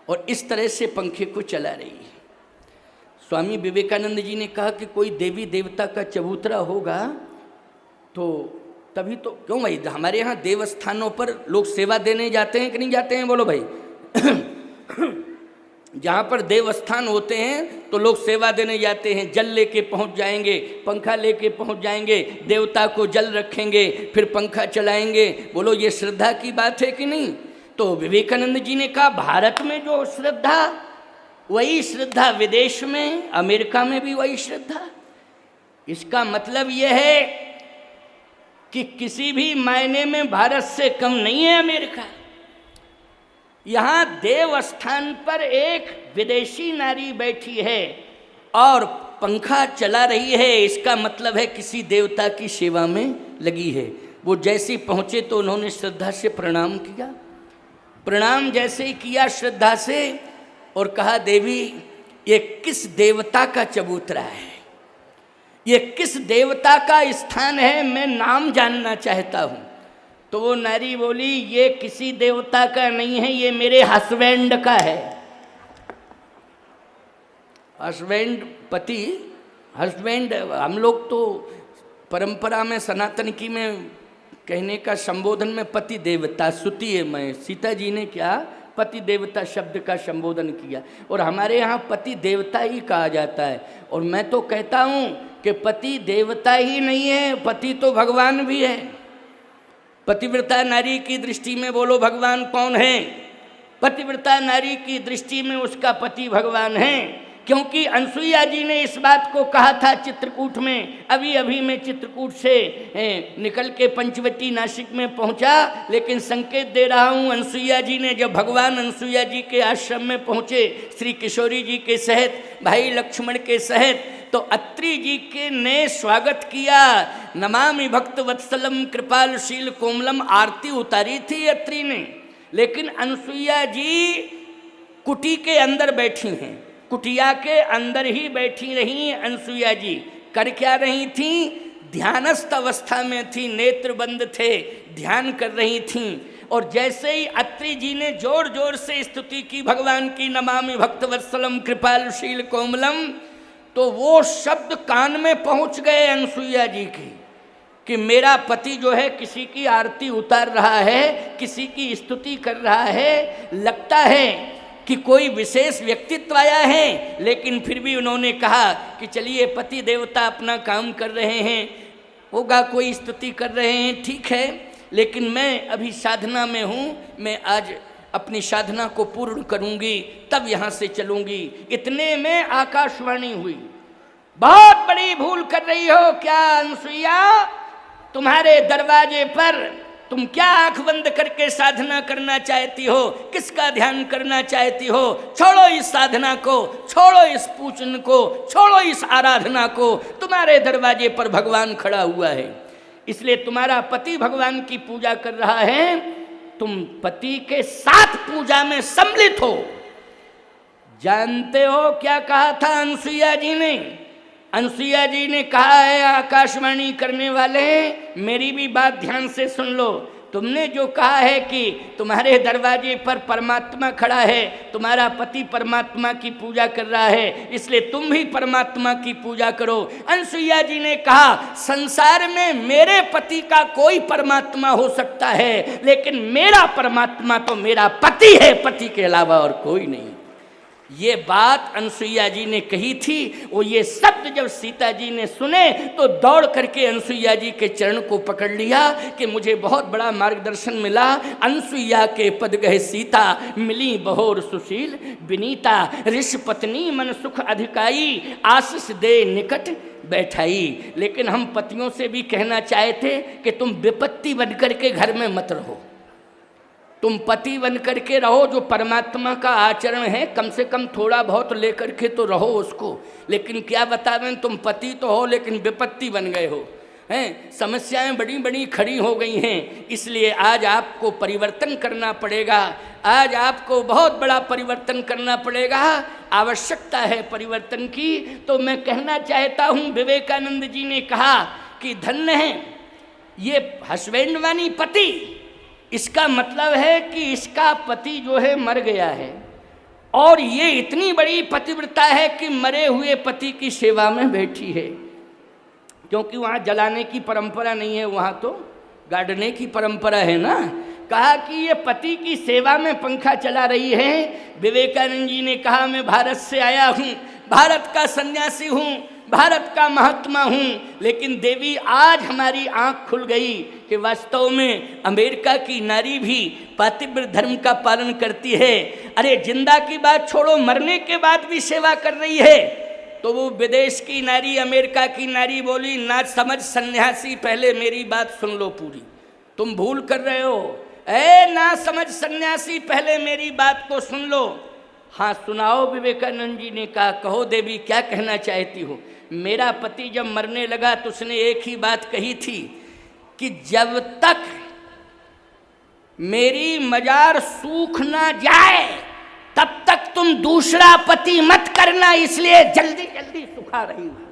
और इस तरह से पंखे को चला रही है। स्वामी विवेकानंद जी ने कहा कि कोई देवी देवता का चबूतरा होगा तो तभी तो। क्यों भाई, हमारे यहाँ देवस्थानों पर लोग सेवा देने जाते हैं कि नहीं जाते हैं? बोलो भाई। जहाँ पर देवस्थान होते हैं तो लोग सेवा देने जाते हैं, जल लेके पहुँच जाएंगे, पंखा लेके पहुँच जाएंगे, देवता को जल रखेंगे, फिर पंखा चलाएंगे। बोलो ये श्रद्धा की बात है कि नहीं? तो विवेकानंद जी ने कहा भारत में जो श्रद्धा वही श्रद्धा विदेश में, अमेरिका में भी वही श्रद्धा। इसका मतलब यह है कि किसी भी मायने में भारत से कम नहीं है अमेरिका। यहाँ देव स्थान पर एक विदेशी नारी बैठी है और पंखा चला रही है, इसका मतलब है किसी देवता की सेवा में लगी है। वो जैसे पहुँचे तो उन्होंने श्रद्धा से प्रणाम किया। प्रणाम जैसे ही किया श्रद्धा से, और कहा देवी ये किस देवता का चबूतरा है, ये किस देवता का स्थान है, मैं नाम जानना चाहता हूँ। तो वो नारी बोली ये किसी देवता का नहीं है, ये मेरे हस्बैंड का है। हस्बैंड, पति, हस्बैंड। हम लोग तो परंपरा में सनातन की में कहने का संबोधन में पति देवता स्तुति है। मैं सीता जी ने क्या पति देवता शब्द का संबोधन किया, और हमारे यहाँ पति देवता ही कहा जाता है। और मैं तो कहता हूँ कि पति देवता ही नहीं है, पति तो भगवान भी है। पतिव्रता नारी की दृष्टि में बोलो भगवान कौन है? पतिव्रता नारी की दृष्टि में उसका पति भगवान है। क्योंकि अनसुईया जी ने इस बात को कहा था चित्रकूट में। अभी अभी मैं चित्रकूट से निकल के पंचवटी नासिक में पहुंचा, लेकिन संकेत दे रहा हूं अनसुईया जी ने जब भगवान अनसुईया जी के आश्रम में पहुंचे, श्री किशोरी जी के सहित, भाई लक्ष्मण के सहित, तो अत्रि जी के ने स्वागत किया। नमामि भक्त वत्सलम कृपालशील कोमलम, आरती उतारी थी अत्रि ने। लेकिन अनसुईया जी कुटी के अंदर बैठी हैं, कुटिया के अंदर ही बैठी रही अनसुईया जी। कर क्या रही थी? ध्यानस्थ अवस्था में थी, नेत्र बंद थे, ध्यान कर रही थीं। और जैसे ही अत्रि जी ने जोर जोर से स्तुति की भगवान की, नमामि भक्तवत्सलम कृपालुशील कोमलम, तो वो शब्द कान में पहुंच गए अनसुईया जी की कि मेरा पति जो है किसी की आरती उतार रहा है, किसी की स्तुति कर रहा है, लगता है कि कोई विशेष व्यक्तित्व आया है। लेकिन फिर भी उन्होंने कहा कि चलिए पति देवता अपना काम कर रहे हैं, होगा कोई स्तुति कर रहे हैं, ठीक है, लेकिन मैं अभी साधना में हूँ, मैं आज अपनी साधना को पूर्ण करूँगी, तब यहाँ से चलूँगी। इतने में आकाशवाणी हुई, बहुत बड़ी भूल कर रही हो क्या अनसुईया, तुम्हारे दरवाजे पर तुम क्या आंख बंद करके साधना करना चाहती हो, किसका ध्यान करना चाहती हो? छोड़ो इस साधना को, छोड़ो इस पूजन को, छोड़ो इस आराधना को, तुम्हारे दरवाजे पर भगवान खड़ा हुआ है, इसलिए तुम्हारा पति भगवान की पूजा कर रहा है, तुम पति के साथ पूजा में सम्मिलित हो। जानते हो क्या कहा था अनसुईया जी ने? अनसुईया जी ने कहा है, आकाशवाणी करने वाले मेरी भी बात ध्यान से सुन लो, तुमने जो कहा है कि तुम्हारे दरवाजे पर परमात्मा खड़ा है, तुम्हारा पति परमात्मा की पूजा कर रहा है, इसलिए तुम भी परमात्मा की पूजा करो। अनसुईया जी ने कहा, संसार में मेरे पति का कोई परमात्मा हो सकता है, लेकिन मेरा परमात्मा तो मेरा पति है, पति के अलावा और कोई नहीं। ये बात अनसुईया जी ने कही थी। वो ये शब्द जब सीता जी ने सुने तो दौड़ करके अनसुईया जी के चरण को पकड़ लिया कि मुझे बहुत बड़ा मार्गदर्शन मिला। अनसुईया के पद गए सीता, मिली बहोर सुशील विनीता, ऋषि पत्नी मन सुख अधिकाई, आशीष दे निकट बैठाई। लेकिन हम पतियों से भी कहना चाहते कि तुम विपत्ति बन करके घर में मत रहो, तुम पति बन करके रहो। जो परमात्मा का आचरण है कम से कम थोड़ा बहुत लेकर के तो रहो उसको। लेकिन क्या बतावें, तुम पति तो हो लेकिन विपत्ति बन गए हो, हैं, समस्याएं बड़ी बड़ी खड़ी हो गई हैं। इसलिए आज आपको परिवर्तन करना पड़ेगा, आज आपको बहुत बड़ा परिवर्तन करना पड़ेगा, आवश्यकता है परिवर्तन की। तो मैं कहना चाहता हूँ, विवेकानंद जी ने कहा कि धन्य है ये हस्बैंडवानी पति, इसका मतलब है कि इसका पति जो है मर गया है और ये इतनी बड़ी पतिव्रता है कि मरे हुए पति की सेवा में बैठी है। क्योंकि वहाँ जलाने की परंपरा नहीं है, वहाँ तो गाड़ने की परंपरा है ना। कहा कि ये पति की सेवा में पंखा चला रही है। विवेकानंद जी ने कहा, मैं भारत से आया हूँ, भारत का सन्यासी हूँ, भारत का महात्मा हूँ, लेकिन देवी आज हमारी आंख खुल गई कि वास्तव में अमेरिका की नारी भी पातिव्रत धर्म का पालन करती है। अरे जिंदा की बात छोड़ो, मरने के बाद भी सेवा कर रही है। तो वो विदेश की नारी, अमेरिका की नारी बोली, ना समझ सन्यासी, पहले मेरी बात सुन लो पूरी, तुम भूल कर रहे हो। ना समझ सन्यासी, पहले मेरी बात को सुन लो। हाँ सुनाओ, विवेकानंद जी ने कहा, कहो देवी क्या कहना चाहती हो। मेरा पति जब मरने लगा तो उसने एक ही बात कही थी कि जब तक मेरी मजार सूख ना जाए तब तक तुम दूसरा पति मत करना, इसलिए जल्दी जल्दी सुखा रही हूं।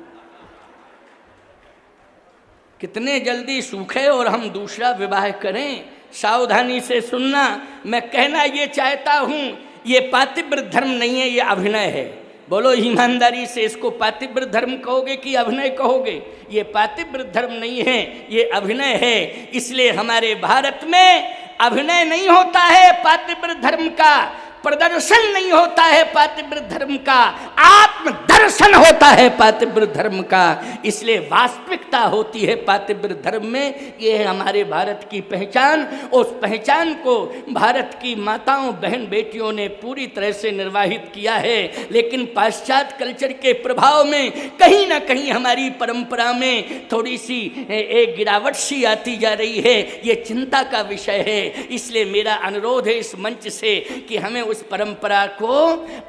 कितने जल्दी सूखे और हम दूसरा विवाह करें। सावधानी से सुनना, मैं कहना ये चाहता हूं, ये पातिव्रत धर्म नहीं है, ये अभिनय है। बोलो ईमानदारी से, इसको पातिव्रत धर्म कहोगे कि अभिनय कहोगे? ये पातिव्रत धर्म नहीं है, ये अभिनय है। इसलिए हमारे भारत में अभिनय नहीं होता है पातिव्रत धर्म का, प्रदर्शन नहीं होता है पातिव्रत धर्म का, आत्मदर्शन होता है पातिव्रत धर्म का। इसलिए वास्तविकता होती है पातिव्रत धर्म में। ये है हमारे भारत की पहचान। उस पहचान को भारत की माताओं बहन बेटियों ने पूरी तरह से निर्वाहित किया है। लेकिन पाश्चात्य कल्चर के प्रभाव में कहीं ना कहीं हमारी परंपरा में थोड़ी सी एक गिरावट सी आती जा रही है। ये चिंता का विषय है। इसलिए मेरा अनुरोध है इस मंच से कि हमें उस परंपरा को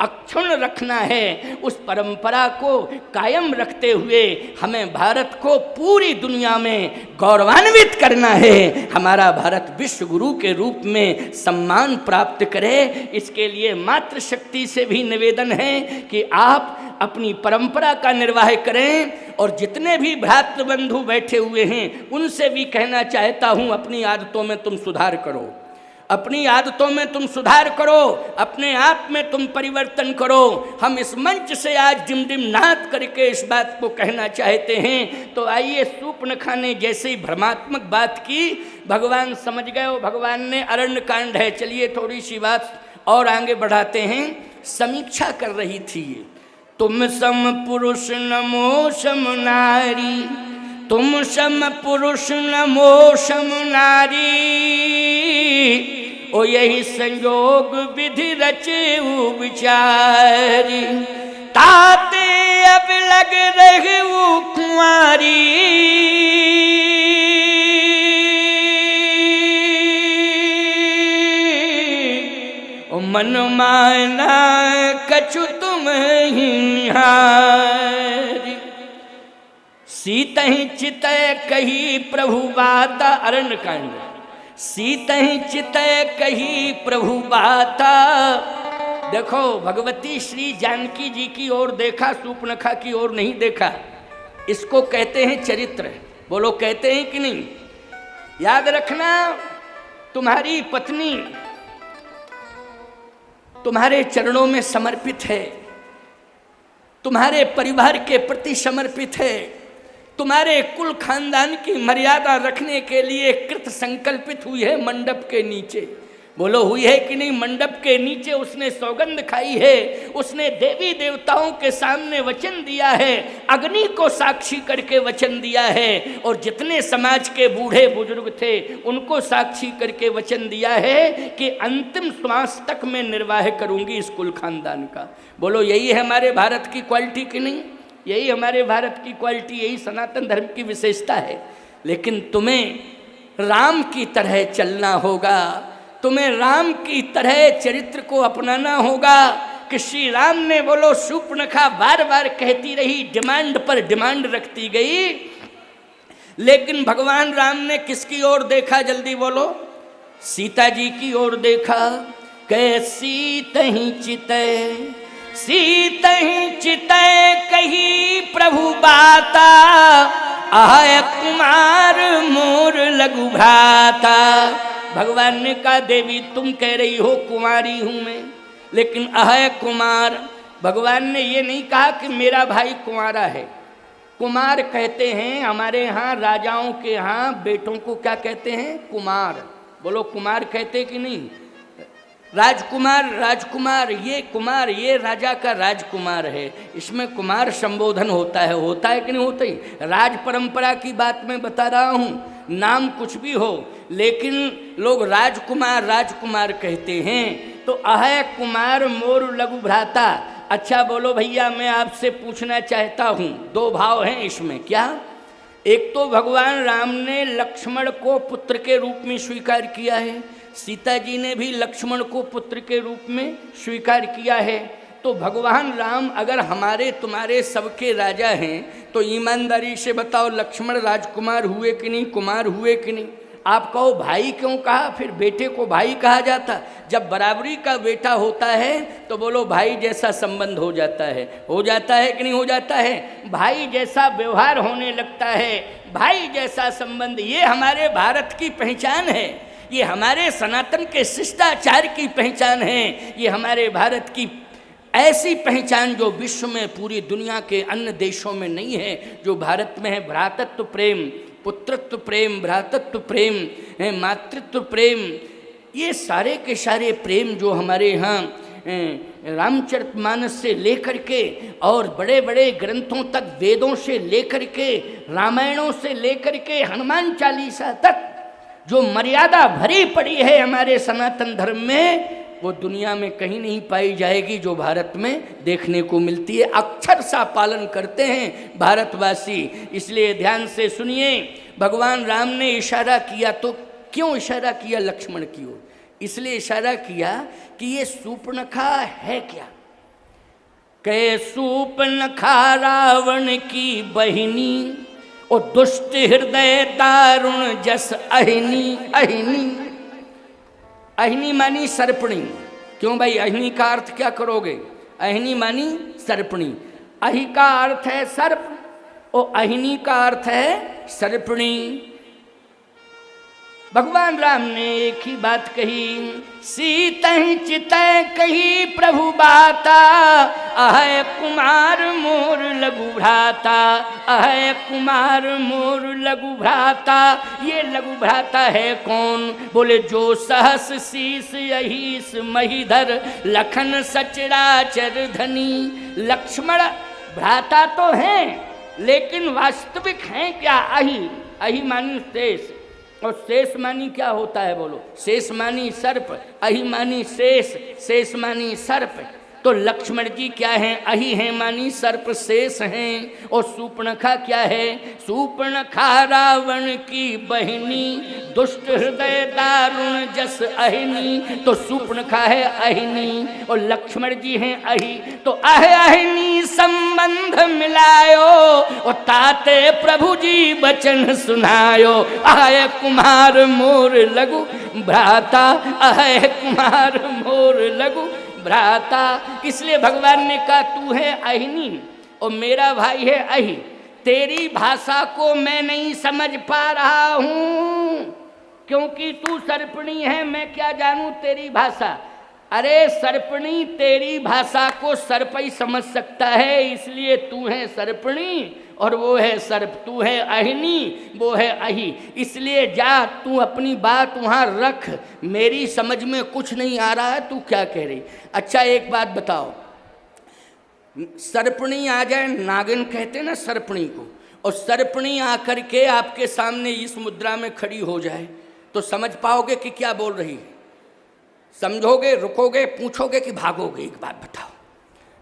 अक्षुण्ण रखना है, उस परंपरा को कायम रखते हुए हमें भारत को पूरी दुनिया में गौरवान्वित करना है। हमारा भारत विश्व गुरु के रूप में सम्मान प्राप्त करे। इसके लिए मातृशक्ति से भी निवेदन है कि आप अपनी परंपरा का निर्वाह करें। और जितने भी भ्रातृ बंधु बैठे हुए हैं उनसे भी कहना चाहता हूं, अपनी आदतों में तुम सुधार करो। अपनी आदतों में तुम सुधार करो, अपने आप में तुम परिवर्तन करो। हम इस मंच से आज डिमडिम नाद करके इस बात को कहना चाहते हैं। तो आइए, शूर्पणखा ने जैसे ही भ्रमात्मक बात की, भगवान समझ गए, वो भगवान ने अरण्य कांड है, चलिए थोड़ी सी बात और आगे बढ़ाते हैं। समीक्षा कर रही थी, तुम सम पुरुष नमो सम नारी, तुम सम पुरुष नमो सम नारी, ओ यही संयोग विधि रचे विचारी, ताते अब लग रहे वो कुंवारी, ओ मन माना कछु तुम ही हारी, सीत ही चित कही प्रभु बाता, अरण्य कांड, सीत ही चित कही प्रभु बाता। देखो, भगवती श्री जानकी जी की ओर देखा, शूर्पणखा की ओर नहीं देखा। इसको कहते हैं चरित्र। बोलो, कहते हैं कि नहीं? याद रखना, तुम्हारी पत्नी तुम्हारे चरणों में समर्पित है, तुम्हारे परिवार के प्रति समर्पित है, तुम्हारे कुल खानदान की मर्यादा रखने के लिए कृत संकल्पित हुई है मंडप के नीचे। बोलो, हुई है कि नहीं? मंडप के नीचे उसने सौगंध खाई है, उसने देवी देवताओं के सामने वचन दिया है, अग्नि को साक्षी करके वचन दिया है, और जितने समाज के बूढ़े बुजुर्ग थे उनको साक्षी करके वचन दिया है कि अंतिम श्वास तक मैं निर्वाह करूंगी इस कुल खानदान का। बोलो, यही है हमारे भारत की क्वालिटी कि नहीं? यही हमारे भारत की क्वालिटी, यही सनातन धर्म की विशेषता है। लेकिन तुम्हें राम की तरह चलना होगा, तुम्हें राम की तरह चरित्र को अपनाना होगा कि श्री राम ने, बोलो, शूर्पणखा बार बार कहती रही, डिमांड पर डिमांड रखती गई, लेकिन भगवान राम ने किसकी ओर देखा? जल्दी बोलो। सीता जी की ओर देखा। कैसी तही चितै, सीत ही चितै कही प्रभु बाता, आय कुमार मोर लघु भ्राता। भगवान ने कहा, देवी तुम कह रही हो कुमारी हूं मैं, लेकिन अहय कुमार। भगवान ने ये नहीं कहा कि मेरा भाई कुंवारा है। कुमार कहते हैं हमारे यहाँ, राजाओं के यहाँ बेटों को क्या कहते हैं? कुमार। बोलो, कुमार कहते कि नहीं? राजकुमार, राजकुमार, ये कुमार, ये राजा का राजकुमार है, इसमें कुमार संबोधन होता है कि नहीं होता ही? राज परंपरा की बात मैं बता रहा हूँ। नाम कुछ भी हो, लेकिन लोग राजकुमार राजकुमार कहते हैं। तो अहय कुमार मोर लघु भ्राता। अच्छा, बोलो भैया, मैं आपसे पूछना चाहता हूँ, दो भाव हैं इसमें। क्या? एक तो भगवान राम ने लक्ष्मण को पुत्र के रूप में स्वीकार किया है, सीता जी ने भी लक्ष्मण को पुत्र के रूप में स्वीकार किया है। तो भगवान राम अगर हमारे तुम्हारे सबके राजा हैं, तो ईमानदारी से बताओ, लक्ष्मण राजकुमार हुए कि नहीं, कुमार हुए कि नहीं? आप कहो भाई क्यों कहा, फिर बेटे को भाई कहा जाता? जब बराबरी का बेटा होता है तो बोलो भाई जैसा संबंध हो जाता है कि नहीं हो जाता है? भाई जैसा व्यवहार होने लगता है, भाई जैसा संबंध। ये हमारे भारत की पहचान है, ये हमारे सनातन के शिष्टाचार की पहचान है, ये हमारे भारत की ऐसी पहचान जो विश्व में पूरी दुनिया के अन्य देशों में नहीं है, जो भारत में है। भ्रातृत्व प्रेम, पुत्रत्व प्रेम, भ्रातृत्व प्रेम, मातृत्व प्रेम, ये सारे के सारे प्रेम जो हमारे यहाँ रामचरितमानस से लेकर के और बड़े बड़े ग्रंथों तक, वेदों से लेकर के, रामायणों से लेकर के, हनुमान चालीसा तक जो मर्यादा भरी पड़ी है हमारे सनातन धर्म में, वो दुनिया में कहीं नहीं पाई जाएगी जो भारत में देखने को मिलती है। अक्षर सा पालन करते हैं भारतवासी। इसलिए ध्यान से सुनिए, भगवान राम ने इशारा किया, तो क्यों इशारा किया लक्ष्मण की ओर? इसलिए इशारा किया कि ये शूर्पणखा है क्या? कै शूर्पणखा रावण की बहिनी, और दुष्ट हृदय दारुण जस अहिनी। अहिनी, अहिनी मानी सर्पणी। क्यों भाई, अहिनी का अर्थ क्या करोगे? अहिनी मानी सर्पणी। अहि का अर्थ है सर्प और अहिनी का अर्थ है सर्पणी। भगवान राम ने एक ही बात कही, सीतहि चितय कही प्रभु बाता, अहै कुमार मोर लघु भ्राता, अहै कुमार मोर लघु भ्राता। ये लघु भ्राता है कौन? बोले जो सहस शीस यहीस महीधर, लखन सचराचर धनी। लक्ष्मण भ्राता तो हैं, लेकिन वास्तविक हैं क्या? अहि, अहि मानी शेष, और शेष मानी क्या होता है? बोलो, शेष मानी सर्प, अहि मानी शेष, शेष मानी सर्प। तो लक्ष्मण जी क्या हैं? अहि हैं मानी सर्प, शेष हैं। और सूर्पणखा क्या है? सूर्पणखा रावण की बहिनी, दुष्ट हृदय दारुण जस अहिनी। तो सूर्पणखा है अहिनी और लक्ष्मण जी हैं अहि। तो अहिनी संबंध मिलायो और ताते प्रभु जी वचन सुनायो। अहै कुमार मोर लघु भ्राता, अहै कुमार मोर लघु भ्राता। इसलिए भगवान ने कहा तू है अहिनी और मेरा भाई है अहि। तेरी भाषा को मैं नहीं समझ पा रहा हूं, क्योंकि तू सर्पणी है, मैं क्या जानूं तेरी भाषा। अरे सर्पणी, तेरी भाषा को सर्प ही समझ सकता है, इसलिए तू है सर्पणी और वो है सर्प। तू है अहिनी, वो है अहि। इसलिए जा, तू अपनी बात वहाँ रख, मेरी समझ में कुछ नहीं आ रहा है, तू क्या कह रही। अच्छा एक बात बताओ, सर्पणी आ जाए, नागिन कहते ना सर्पणी को, और सर्पणी आकर के आपके सामने इस मुद्रा में खड़ी हो जाए, तो समझ पाओगे कि क्या बोल रही है? समझोगे, रुकोगे, पूछोगे कि भागोगे? एक बात बताओ,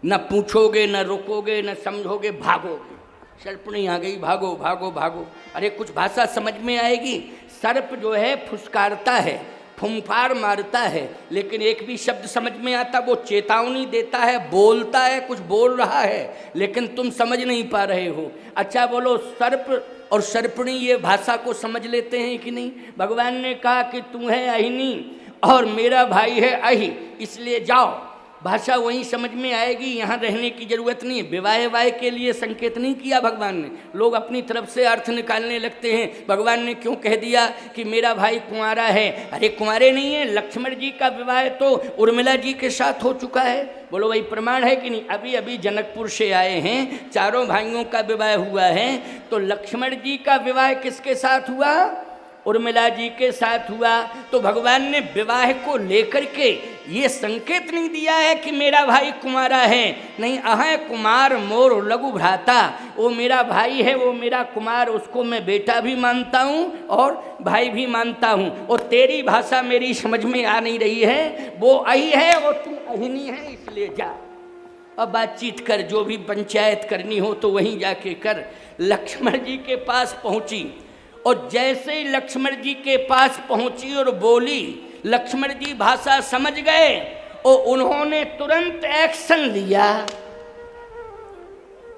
न पूछोगे, न रुकोगे, न समझोगे, भागोगे। सर्पणी आ गई, भागो भागो भागो। अरे कुछ भाषा समझ में आएगी? सर्प जो है फुसकारता है, फुंफार मारता है, लेकिन एक भी शब्द समझ में आता, वो चेतावनी देता है, बोलता है, कुछ बोल रहा है, लेकिन तुम समझ नहीं पा रहे हो। अच्छा बोलो, सर्प और सर्पणी ये भाषा को समझ लेते हैं कि नहीं? भगवान ने कहा कि तू है अहिनी और मेरा भाई है अहि, इसलिए जाओ, भाषा वहीं समझ में आएगी, यहाँ रहने की जरूरत नहीं है। विवाह के लिए संकेत नहीं किया भगवान ने, लोग अपनी तरफ से अर्थ निकालने लगते हैं। भगवान ने क्यों कह दिया कि मेरा भाई कुंवारा है? अरे कुंवारे नहीं है, लक्ष्मण जी का विवाह तो उर्मिला जी के साथ हो चुका है। बोलो भाई प्रमाण है कि नहीं? अभी अभी जनकपुर से आए हैं, चारों भाइयों का विवाह हुआ है, तो लक्ष्मण जी का विवाह किसके साथ हुआ? उर्मिला जी के साथ हुआ। तो भगवान ने विवाह को लेकर के ये संकेत नहीं दिया है कि मेरा भाई कुमारा है, नहीं, अहै कुमार मोर लघु भ्राता, वो मेरा भाई है, वो मेरा कुमार, उसको मैं बेटा भी मानता हूँ और भाई भी मानता हूँ। और तेरी भाषा मेरी समझ में आ नहीं रही है, वो अहि है और तू अहिनी है, इसलिए जा अब बातचीत कर, जो भी पंचायत करनी हो तो वहीं जाके कर। लक्ष्मण जी के पास पहुँची और जैसे ही लक्ष्मण जी के पास पहुंची और बोली, लक्ष्मण जी भाषा समझ गए और उन्होंने तुरंत एक्शन लिया।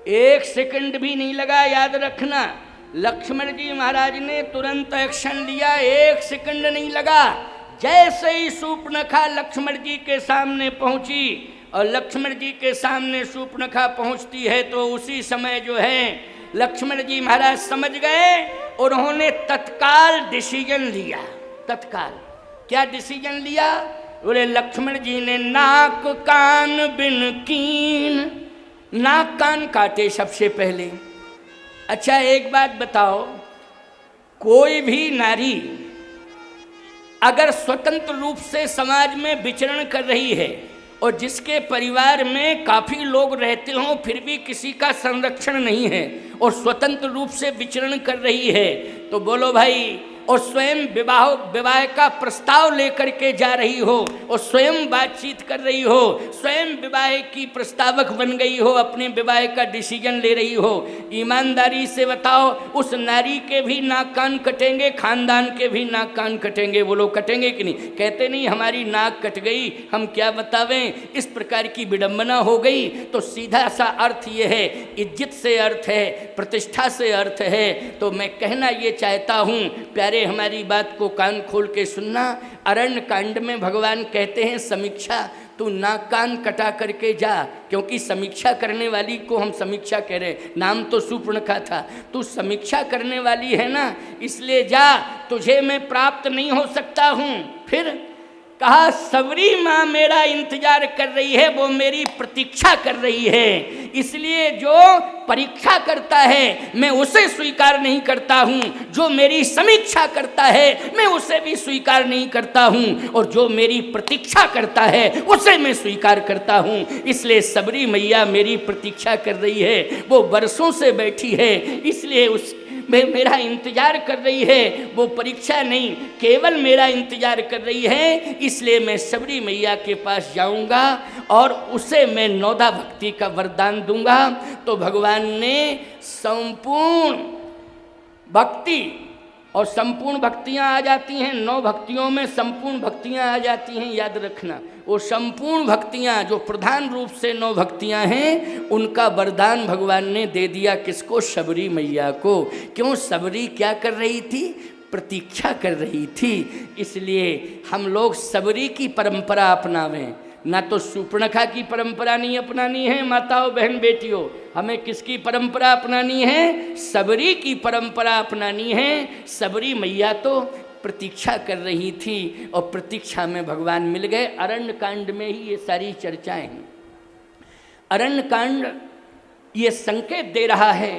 एक सेकंड भी नहीं लगा, याद रखना, लक्ष्मण जी महाराज ने तुरंत एक्शन लिया, एक सेकंड नहीं लगा। जैसे ही सूर्पणखा लक्ष्मण जी के सामने पहुंची और लक्ष्मण जी के सामने सूर्पणखा पहुंचती है, तो उसी समय जो है लक्ष्मण जी महाराज समझ गए और उन्होंने तत्काल डिसीजन लिया। तत्काल क्या डिसीजन लिया? बोले लक्ष्मण जी ने नाक कान बिन कीन, नाक कान काटे सबसे पहले। अच्छा एक बात बताओ, कोई भी नारी अगर स्वतंत्र रूप से समाज में विचरण कर रही है और जिसके परिवार में काफ़ी लोग रहते हों फिर भी किसी का संरक्षण नहीं है और स्वतंत्र रूप से विचरण कर रही है, तो बोलो भाई, और स्वयं विवाह का प्रस्ताव लेकर के जा रही हो और स्वयं बातचीत कर रही हो, स्वयं विवाह की प्रस्तावक बन गई हो, अपने विवाह का डिसीजन ले रही हो, ईमानदारी से बताओ उस नारी के भी नाक कान कटेंगे, खानदान के भी नाक कान कटेंगे। वो लोग कटेंगे कि नहीं? कहते नहीं हमारी नाक कट गई, हम क्या बतावें, इस प्रकार की विडंबना हो गई। तो सीधा सा अर्थ ये है, इज्जत से अर्थ है, प्रतिष्ठा से अर्थ है। तो मैं कहना ये चाहता हूँ प्यारे, हमारी बात को कान खोल के सुनना। अरण्य कांड में भगवान कहते हैं समीक्षा, तू नाक कान कटा करके जा, क्योंकि समीक्षा करने वाली को हम समीक्षा कह रहे हैं, नाम तो सूर्पणखा था, तू समीक्षा करने वाली है ना, इसलिए जा, तुझे मैं प्राप्त नहीं हो सकता हूँ। फिर कहा सबरी माँ मेरा इंतजार कर रही है, वो मेरी प्रतीक्षा कर रही है, इसलिए जो परीक्षा करता है मैं उसे स्वीकार नहीं करता हूँ, जो मेरी समीक्षा करता है मैं उसे भी स्वीकार नहीं करता हूँ, और जो मेरी प्रतीक्षा करता है उसे मैं स्वीकार करता हूँ। इसलिए सबरी मैया मेरी प्रतीक्षा कर रही है, वो बरसों से बैठी है, इसलिए उस मेरा इंतजार कर रही है, वो परीक्षा नहीं केवल मेरा इंतजार कर रही है। इसलिए मैं सबरी मैया के पास जाऊंगा और उसे मैं नौदा भक्ति का वरदान दूंगा। तो भगवान ने संपूर्ण भक्ति, और संपूर्ण भक्तियां आ जाती हैं 9 भक्तियों में संपूर्ण भक्तियां आ जाती हैं, याद रखना। वो संपूर्ण भक्तियां जो प्रधान रूप से 9 भक्तियां हैं, उनका वरदान भगवान ने दे दिया किसको? सबरी मैया को। क्यों? सबरी क्या कर रही थी? प्रतीक्षा कर रही थी। इसलिए हम लोग सबरी की परंपरा अपनावें, ना तो सूर्पणखा की परंपरा नहीं अपनानी है। माताओं, बहन, बेटियों, हमें किसकी परंपरा अपनानी है? सबरी की परंपरा अपनानी है। सबरी मैया तो प्रतीक्षा कर रही थी और प्रतीक्षा में भगवान मिल गए। अरण्य कांड में ही ये सारी चर्चाएं हैं। अरण्य कांड ये संकेत दे रहा है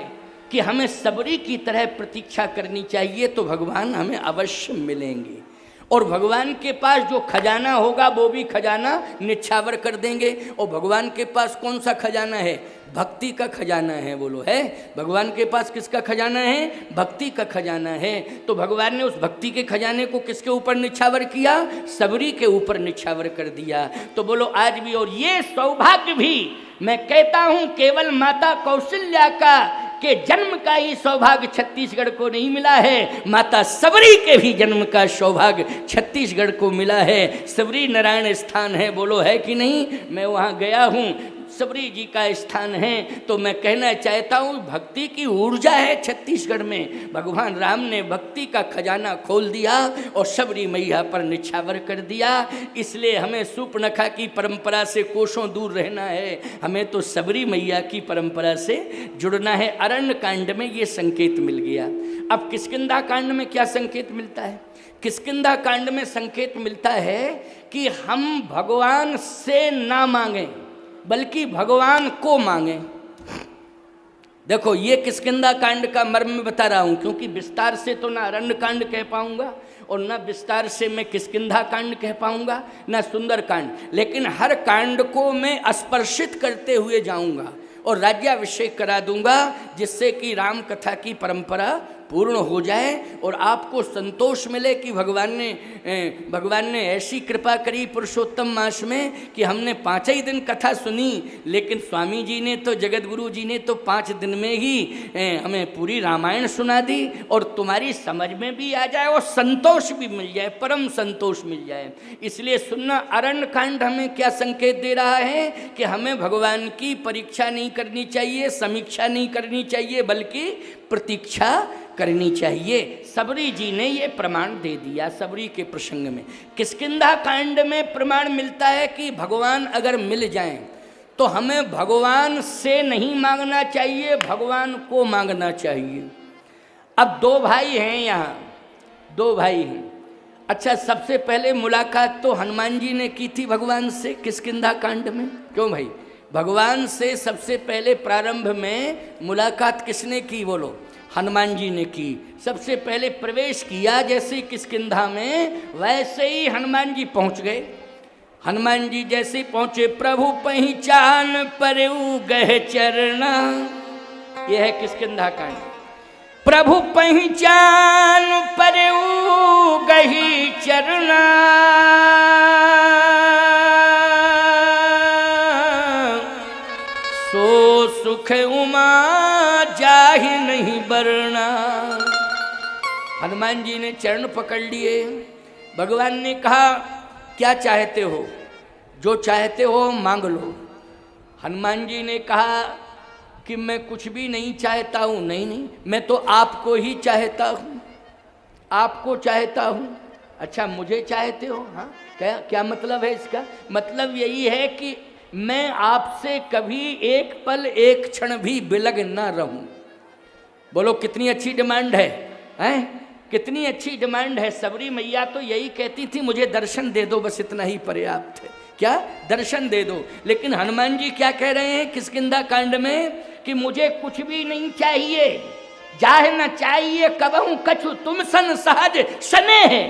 कि हमें सबरी की तरह प्रतीक्षा करनी चाहिए, तो भगवान हमें अवश्य मिलेंगे। और भगवान के पास जो खजाना होगा वो भी खजाना निछावर कर देंगे। और भगवान के पास कौन सा खजाना है? भक्ति का खजाना है। बोलो, है? भगवान के पास किसका खजाना है? भक्ति का खजाना है। तो भगवान ने उस भक्ति के खजाने को किसके ऊपर निछावर किया? सबरी के ऊपर निछावर कर दिया। तो बोलो आज भी, और ये सौभाग्य भी मैं कहता हूँ केवल माता कौशल्या का के जन्म का ही सौभाग्य छत्तीसगढ़ को नहीं मिला है, माता सबरी के भी जन्म का सौभाग्य छत्तीसगढ़ को मिला है। सबरी नारायण स्थान है, बोलो है कि नहीं? मैं वहाँ गया हूँ, सबरी जी का स्थान है। तो मैं कहना चाहता हूँ भक्ति की ऊर्जा है छत्तीसगढ़ में। भगवान राम ने भक्ति का खजाना खोल दिया और सबरी मैया पर निछावर कर दिया। इसलिए हमें सूर्पणखा की परंपरा से कोसों दूर रहना है, हमें तो सबरी मैया की परंपरा से जुड़ना है। अरण्य कांड में ये संकेत मिल गया। अब किष्किंधा कांड में क्या संकेत मिलता है? किष्किंधा कांड में संकेत मिलता है कि हम भगवान से ना मांगें बल्कि भगवान को मांगे। देखो, ये किष्किंधा कांड का मर्म बता रहा हूं, क्योंकि विस्तार से तो ना अरण्य कांड कह पाऊंगा और ना विस्तार से मैं किष्किंधा कांड कह पाऊंगा, ना सुंदर कांड, लेकिन हर कांड को मैं स्पर्शित करते हुए जाऊंगा और राज्याभिषेक करा दूंगा, जिससे कि राम कथा की परंपरा पूर्ण हो जाए और आपको संतोष मिले कि भगवान ने ऐसी कृपा करी पुरुषोत्तम मास में कि हमने 5 ही दिन कथा सुनी, लेकिन स्वामी जी ने तो, जगत गुरु जी ने तो 5 दिन में ही हमें पूरी रामायण सुना दी और तुम्हारी समझ में भी आ जाए और संतोष भी मिल जाए, परम संतोष मिल जाए। इसलिए सुनना, अरण्य कांड हमें क्या संकेत दे रहा है कि हमें भगवान की परीक्षा नहीं करनी चाहिए, समीक्षा नहीं करनी चाहिए, बल्कि प्रतीक्षा करनी चाहिए। सबरी जी ने ये प्रमाण दे दिया। सबरी के प्रसंग में किष्किंधा कांड में प्रमाण मिलता है कि भगवान अगर मिल जाएं तो हमें भगवान से नहीं मांगना चाहिए, भगवान को मांगना चाहिए। अब 2 भाई हैं, यहाँ 2 भाई हैं। अच्छा, सबसे पहले मुलाकात तो हनुमान जी ने की थी भगवान से किष्किंधा कांड में। क्यों भाई? भगवान से सबसे पहले प्रारंभ में मुलाकात किसने की? बोलो, हनुमान जी ने की। सबसे पहले प्रवेश किया जैसे किष्किंधा में, वैसे ही हनुमान जी पहुंच गए। हनुमान जी जैसे पहुंचे, प्रभु पहचान परऊ गह चरना। यह है किष्किंधा कांड। प्रभु पहचान परऊ गही चरना, सो सुख उमा जाहि नहीं बरना। हनुमान जी ने चरण पकड़ लिए। भगवान ने कहा, क्या चाहते हो? जो चाहते हो मांग लो। हनुमान जी ने कहा कि मैं कुछ भी नहीं चाहता हूँ। नहीं, मैं तो आपको ही चाहता हूँ, आपको चाहता हूँ। अच्छा, मुझे चाहते हो? हाँ, क्या मतलब है इसका? मतलब यही है कि मैं आपसे कभी एक पल एक क्षण भी बिलग ना रहूं। बोलो, कितनी अच्छी डिमांड है, हैं? कितनी अच्छी डिमांड है। सबरी मैया तो यही कहती थी मुझे दर्शन दे दो, बस इतना ही पर्याप्त है। क्या? दर्शन दे दो। लेकिन हनुमान जी क्या कह रहे हैं किष्किंधा कांड में कि मुझे कुछ भी नहीं चाहिए, जाहे न चाहिए कबहू कछु तुम सन सहज सने है,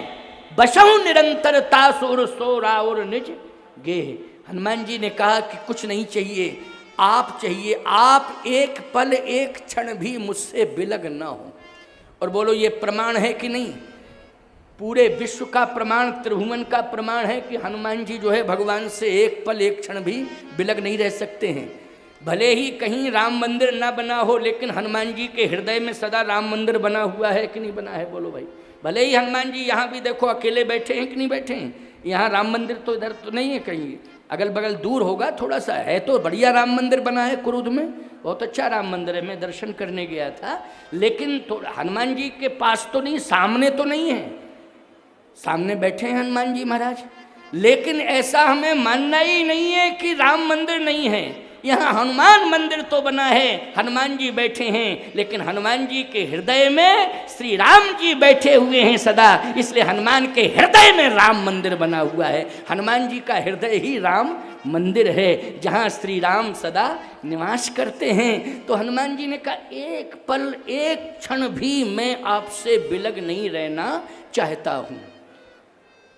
बसहु निरंतर तासुर सोरा और निज गे। हनुमान जी ने कहा कि कुछ नहीं चाहिए, आप चाहिए। आप एक पल एक क्षण भी मुझसे बिलग ना हो। और बोलो ये प्रमाण है कि नहीं? पूरे विश्व का प्रमाण, त्रिभुवन का प्रमाण है कि हनुमान जी जो है भगवान से एक पल एक क्षण भी बिलग नहीं रह सकते हैं। भले ही कहीं राम मंदिर ना बना हो, लेकिन हनुमान जी के हृदय में सदा राम मंदिर बना हुआ है कि नहीं बना है? बोलो भाई। भले ही हनुमान जी यहाँ भी देखो अकेले बैठे हैं कि नहीं बैठे हैं, यहाँ राम मंदिर तो इधर तो नहीं है, कहीं अगल बगल दूर होगा थोड़ा सा है, तो बढ़िया राम मंदिर बना है कुरुद में, बहुत अच्छा राम मंदिर है। मैं दर्शन करने गया था, लेकिन तो हनुमान जी के पास तो नहीं, सामने तो नहीं है, सामने बैठे हैं हनुमान जी महाराज। लेकिन ऐसा हमें मानना ही नहीं है कि राम मंदिर नहीं है। यहाँ हनुमान मंदिर तो बना है, हनुमान जी बैठे हैं, लेकिन हनुमान जी के हृदय में श्री राम जी बैठे हुए हैं सदा, इसलिए हनुमान के हृदय में राम मंदिर बना हुआ है। हनुमान जी का हृदय ही राम मंदिर है, जहाँ श्री राम सदा निवास करते हैं। तो हनुमान जी ने कहा एक पल एक क्षण भी मैं आपसे बिलग नहीं रहना चाहता हूँ।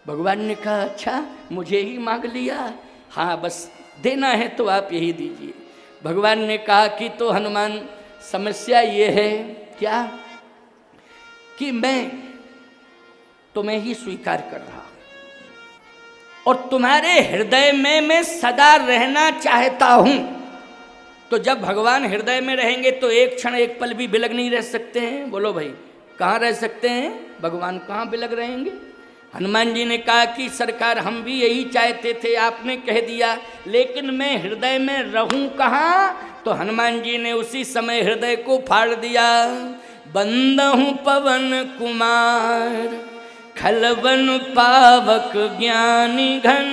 भगवान ने कहा अच्छा मुझे ही मांग लिया, हाँ बस देना है तो आप यही दीजिए। भगवान ने कहा कि तो हनुमान समस्या ये है क्या कि मैं तुम्हें ही स्वीकार कर रहा हूं और तुम्हारे हृदय में मैं सदा रहना चाहता हूं। तो जब भगवान हृदय में रहेंगे तो एक क्षण एक पल भी बिलग नहीं रह सकते हैं। बोलो भाई कहाँ रह सकते हैं? भगवान कहाँ बिलग रहेंगे? हनुमान जी ने कहा कि सरकार हम भी यही चाहते थे, आपने कह दिया, लेकिन मैं हृदय में रहूं कहाँ? तो हनुमान जी ने उसी समय हृदय को फाड़ दिया। बंदहु पवन कुमार खलवन पावक ज्ञानी घन,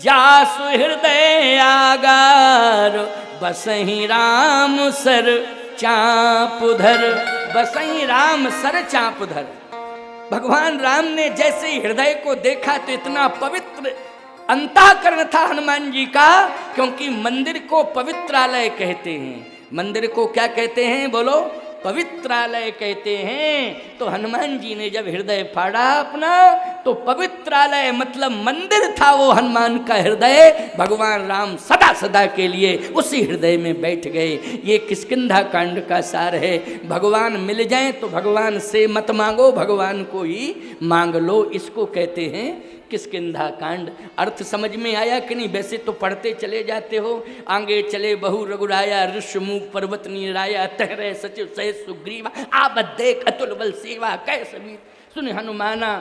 जासु हृदय आगार बसहि राम सर चाँपुधर। बसहि राम सर चाँपुधर। भगवान राम ने जैसे ही हृदय को देखा तो इतना पवित्र अंतःकरण था हनुमान जी का, क्योंकि मंदिर को पवित्रालय कहते हैं। मंदिर को क्या कहते हैं? बोलो पवित्रालय कहते हैं। तो हनुमान जी ने जब हृदय फाड़ा अपना तो पवित्रालय मतलब मंदिर था वो हनुमान का हृदय। भगवान राम सदा सदा के लिए उसी हृदय में बैठ गए। ये किष्किंधा कांड का सार है। भगवान मिल जाएं तो भगवान से मत मांगो, भगवान को ही मांग लो। इसको कहते हैं किष्किंधा कांड। अर्थ समझ में आया कि नहीं? वैसे तो पढ़ते चले जाते हो। आगे चले बहु रघुराया, ऋषमुख पर्वत नीराया, तहरे सचिव सह सुग्रीवा, आवत देख अतुल बल सेवा कैसे भी सुन हनुमाना,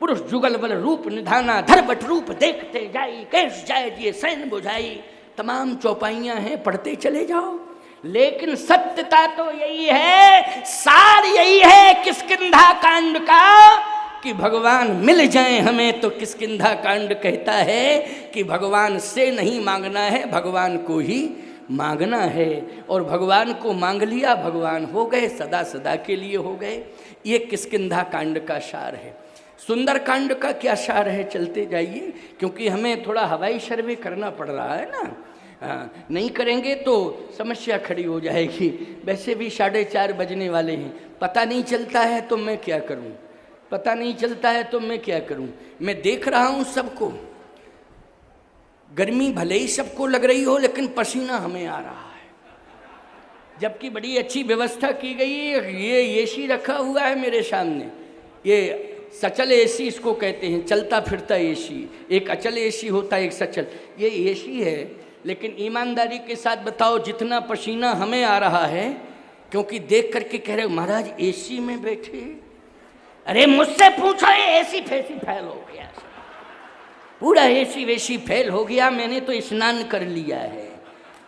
पुरुष जुगल बल रूप निधाना, धरबट रूप देखते जाई, कैस जाय जिए सैन बुझाई। तमाम चौपाइयाँ हैं, पढ़ते चले जाओ। लेकिन सत्यता तो यही है, सार यही है किष्किंधा कांड का कि भगवान मिल जाएं हमें। तो किष्किंधा कांड कहता है कि भगवान से नहीं मांगना है, भगवान को ही मांगना है। और भगवान को मांग लिया, भगवान हो गए, सदा सदा के लिए हो गए। ये किष्किंधा कांड का सार है। सुंदर कांड का क्या सार है? चलते जाइए, क्योंकि हमें थोड़ा हवाई सर्वे करना पड़ रहा है ना। हाँ, नहीं करेंगे तो समस्या खड़ी हो जाएगी। वैसे भी 4:30 बजने वाले हैं, पता नहीं चलता है तो मैं क्या करूं, पता नहीं चलता है तो मैं क्या करूं। मैं देख रहा हूं सबको, गर्मी भले ही सबको लग रही हो, लेकिन पसीना हमें आ रहा है। जबकि बड़ी अच्छी व्यवस्था की गई है। ये एसी रखा हुआ है मेरे सामने, ये सचल एसी इसको कहते हैं, चलता फिरता एसी। एक अचल एसी होता है, एक सचल। ये एसी है, लेकिन ईमानदारी के साथ बताओ जितना पसीना हमें आ रहा है, क्योंकि देख करके कह रहे हो महाराज एसी में बैठे। अरे मुझसे पूछो, एसी फैसी फैल हो गया, पूरा एसी वैसी फैल हो गया। मैंने तो स्नान कर लिया है।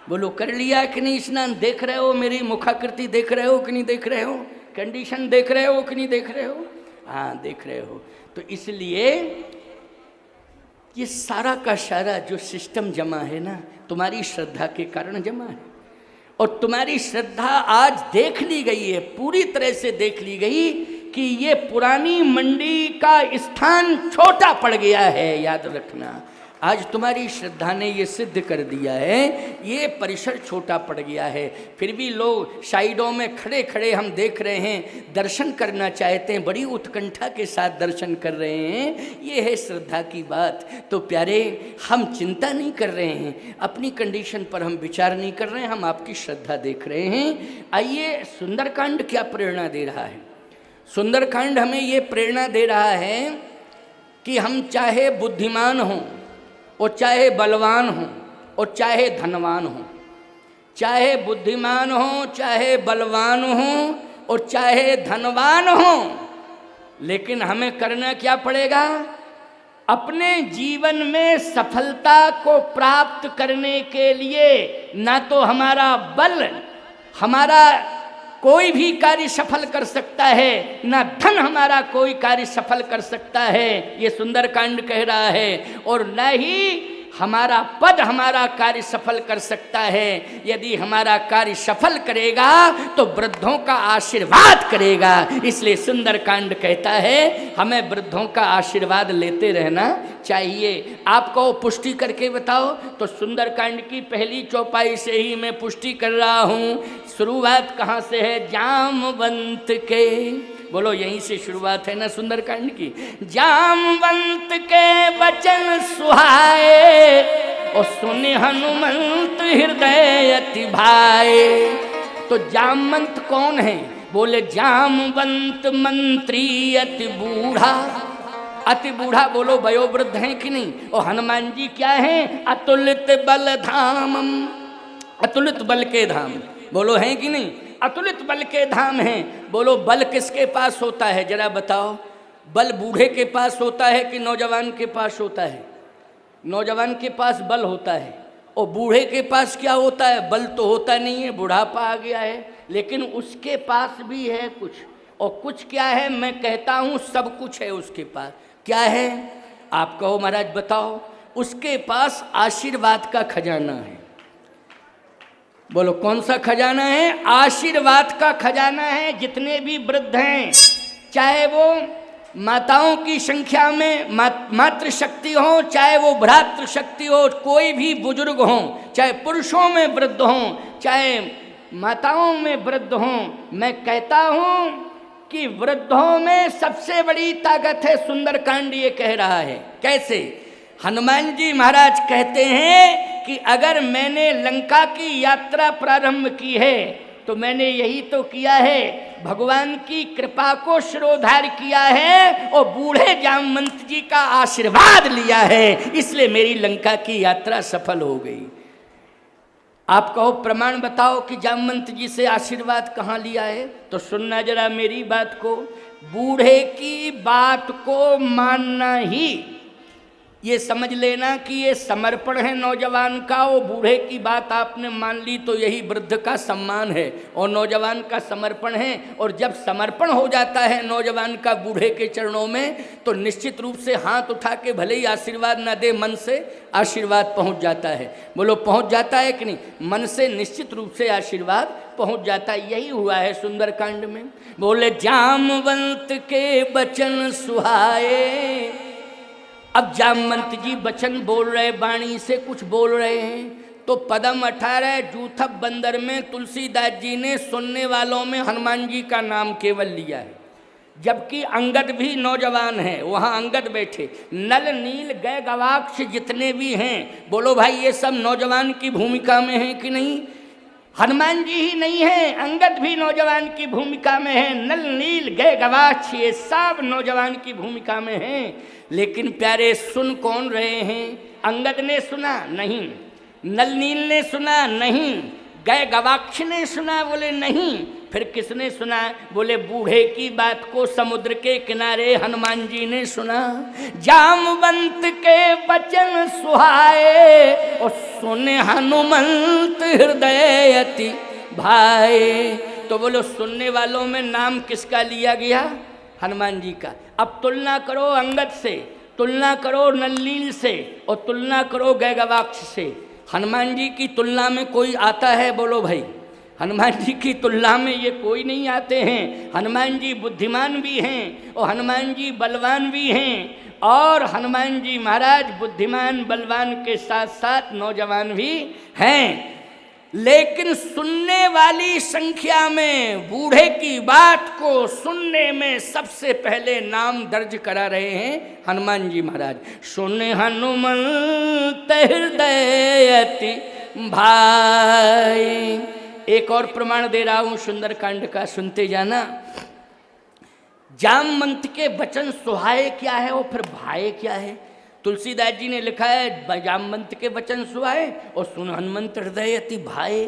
बोलो कर लिया कि नहीं स्नान? देख रहे हो मेरी मुखाकृति, देख रहे हो कि नहीं देख रहे हो? कंडीशन देख रहे हो कि नहीं देख रहे हो? हाँ देख रहे हो। तो इसलिए ये सारा का सारा जो सिस्टम जमा है ना, तुम्हारी श्रद्धा के कारण जमा है। और तुम्हारी श्रद्धा आज देख ली गई है, पूरी तरह से देख ली गई कि ये पुरानी मंडी का स्थान छोटा पड़ गया है, याद रखना। आज तुम्हारी श्रद्धा ने ये सिद्ध कर दिया है, ये परिसर छोटा पड़ गया है। फिर भी लोग साइडों में खड़े खड़े हम देख रहे हैं, दर्शन करना चाहते हैं, बड़ी उत्कंठा के साथ दर्शन कर रहे हैं। ये है श्रद्धा की बात। तो प्यारे, हम चिंता नहीं कर रहे हैं, अपनी कंडीशन पर हम विचार नहीं कर रहे हैं, हम आपकी श्रद्धा देख रहे हैं। आइए, सुंदरकांड क्या प्रेरणा दे रहा है? सुंदरकांड हमें ये प्रेरणा दे रहा है कि हम चाहे बुद्धिमान हों और चाहे बलवान हो और चाहे धनवान हो, चाहे बुद्धिमान हो, चाहे बलवान हो और चाहे धनवान हो, लेकिन हमें करना क्या पड़ेगा? अपने जीवन में सफलता को प्राप्त करने के लिए ना तो हमारा बल, हमारा कोई भी कार्य सफल कर सकता है, ना धन हमारा कोई कार्य सफल कर सकता है, ये सुंदरकांड कह रहा है। और न ही हमारा पद हमारा कार्य सफल कर सकता है। यदि हमारा कार्य सफल करेगा तो वृद्धों का आशीर्वाद करेगा। इसलिए सुंदरकांड कहता है हमें वृद्धों का आशीर्वाद लेते रहना चाहिए। आपको पुष्टि करके बताओ तो सुंदरकांड की पहली चौपाई से ही मैं पुष्टि कर रहा हूँ। शुरुआत कहाँ से है? जामवंत के, बोलो यहीं से शुरुआत है ना सुंदरकांड की। जामवंत के वचन सुहाए और सुने हनुमंत हृदय अति भाए। तो जामवंत कौन है? बोले जामवंत मंत्री अति बूढ़ा। अति बूढ़ा बोलो वयोवृद्ध हैं कि नहीं? और हनुमान जी क्या हैं? अतुलित बल धामम, अतुलित बल के धाम, बोलो हैं कि नहीं? अतुलित बल के धाम हैं। बोलो बल किसके पास होता है? जरा बताओ। बल बूढ़े के पास होता है कि नौजवान के पास होता है? नौजवान के पास बल होता है। और बूढ़े के पास क्या होता है? बल तो होता नहीं है, बुढ़ापा आ गया है, लेकिन उसके पास भी है कुछ। और कुछ क्या है? मैं कहता हूँ सब कुछ है उसके पास। क्या है? आप कहो महाराज बताओ। उसके पास आशीर्वाद का खजाना है। बोलो कौन सा खजाना है? आशीर्वाद का खजाना है। जितने भी वृद्ध हैं, चाहे वो माताओं की संख्या में मातृ शक्ति हो, चाहे वो भ्रातृ शक्ति हो, कोई भी बुजुर्ग हो, चाहे पुरुषों में वृद्ध हों, चाहे माताओं में वृद्ध हों, मैं कहता हूँ कि वृद्धों में सबसे बड़ी ताकत है। सुंदरकांड ये कह रहा है। कैसे? हनुमान जी महाराज कहते हैं कि अगर मैंने लंका की यात्रा प्रारंभ की है तो मैंने यही तो किया है, भगवान की कृपा को शिरोधार्य किया है और बूढ़े जामवंत जी का आशीर्वाद लिया है, इसलिए मेरी लंका की यात्रा सफल हो गई। आप कहो प्रमाण बताओ कि जामवंत जी से आशीर्वाद कहाँ लिया है? तो सुनना जरा मेरी बात को। बूढ़े की बात को मानना ही, ये समझ लेना कि ये समर्पण है नौजवान का। वो बूढ़े की बात आपने मान ली तो यही वृद्ध का सम्मान है और नौजवान का समर्पण है। और जब समर्पण हो जाता है नौजवान का बूढ़े के चरणों में तो निश्चित रूप से हाथ उठा के भले ही आशीर्वाद न दे, मन से आशीर्वाद पहुंच जाता है। बोलो पहुंच जाता है कि नहीं? मन से निश्चित रूप से आशीर्वाद पहुंच जाता है। यही हुआ है सुंदरकांड में। बोले जामवंत के वचन सुहाए। अब जामवंत जी वचन बोल रहे, वाणी से कुछ बोल रहे हैं। तो पदम 18 जूथब बंदर में तुलसीदास जी ने सुनने वालों में हनुमान जी का नाम केवल लिया है, जबकि अंगद भी नौजवान है। वहाँ अंगद बैठे, नल नील गय गवाक्ष जितने भी हैं, बोलो भाई ये सब नौजवान की भूमिका में हैं कि नहीं? हनुमान जी ही नहीं है, अंगद भी नौजवान की भूमिका में है, नल नील गय गवाक्ष ये सब नौजवान की भूमिका में हैं। लेकिन प्यारे सुन कौन रहे हैं? अंगद ने सुना? नहीं। नल नील ने सुना? नहीं। गए गवाक्ष ने सुना? बोले नहीं। फिर किसने सुना? बोले बूढ़े की बात को समुद्र के किनारे हनुमान जी ने सुना। जामवंत के वचन सुहाए और सुने हनुमंत हृदय अति भाए। तो बोलो सुनने वालों में नाम किसका लिया गया? हनुमान जी का। अब तुलना करो अंगद से, तुलना करो नलनील से और तुलना करो गय गवाक्ष से। हनुमान जी की तुलना में कोई आता है? बोलो भाई। हनुमान जी की तुलना में ये कोई नहीं आते हैं। हनुमान जी बुद्धिमान भी हैं और हनुमान जी बलवान भी हैं, और हनुमान जी महाराज बुद्धिमान बलवान के साथ साथ नौजवान भी हैं। लेकिन सुनने वाली संख्या में बूढ़े की बात को सुनने में सबसे पहले नाम दर्ज करा रहे हैं हनुमान जी महाराज। सुन हनुमंत हृदय अति भाई। एक और प्रमाण दे रहा हूं सुंदरकांड का, सुनते जाना। जामवंत के वचन सुहाए क्या है और फिर भाए क्या है। तुलसीदास जी ने लिखा है जामवंत के वचन सुहाए और सुन हनुमंत हृदय अति भाए।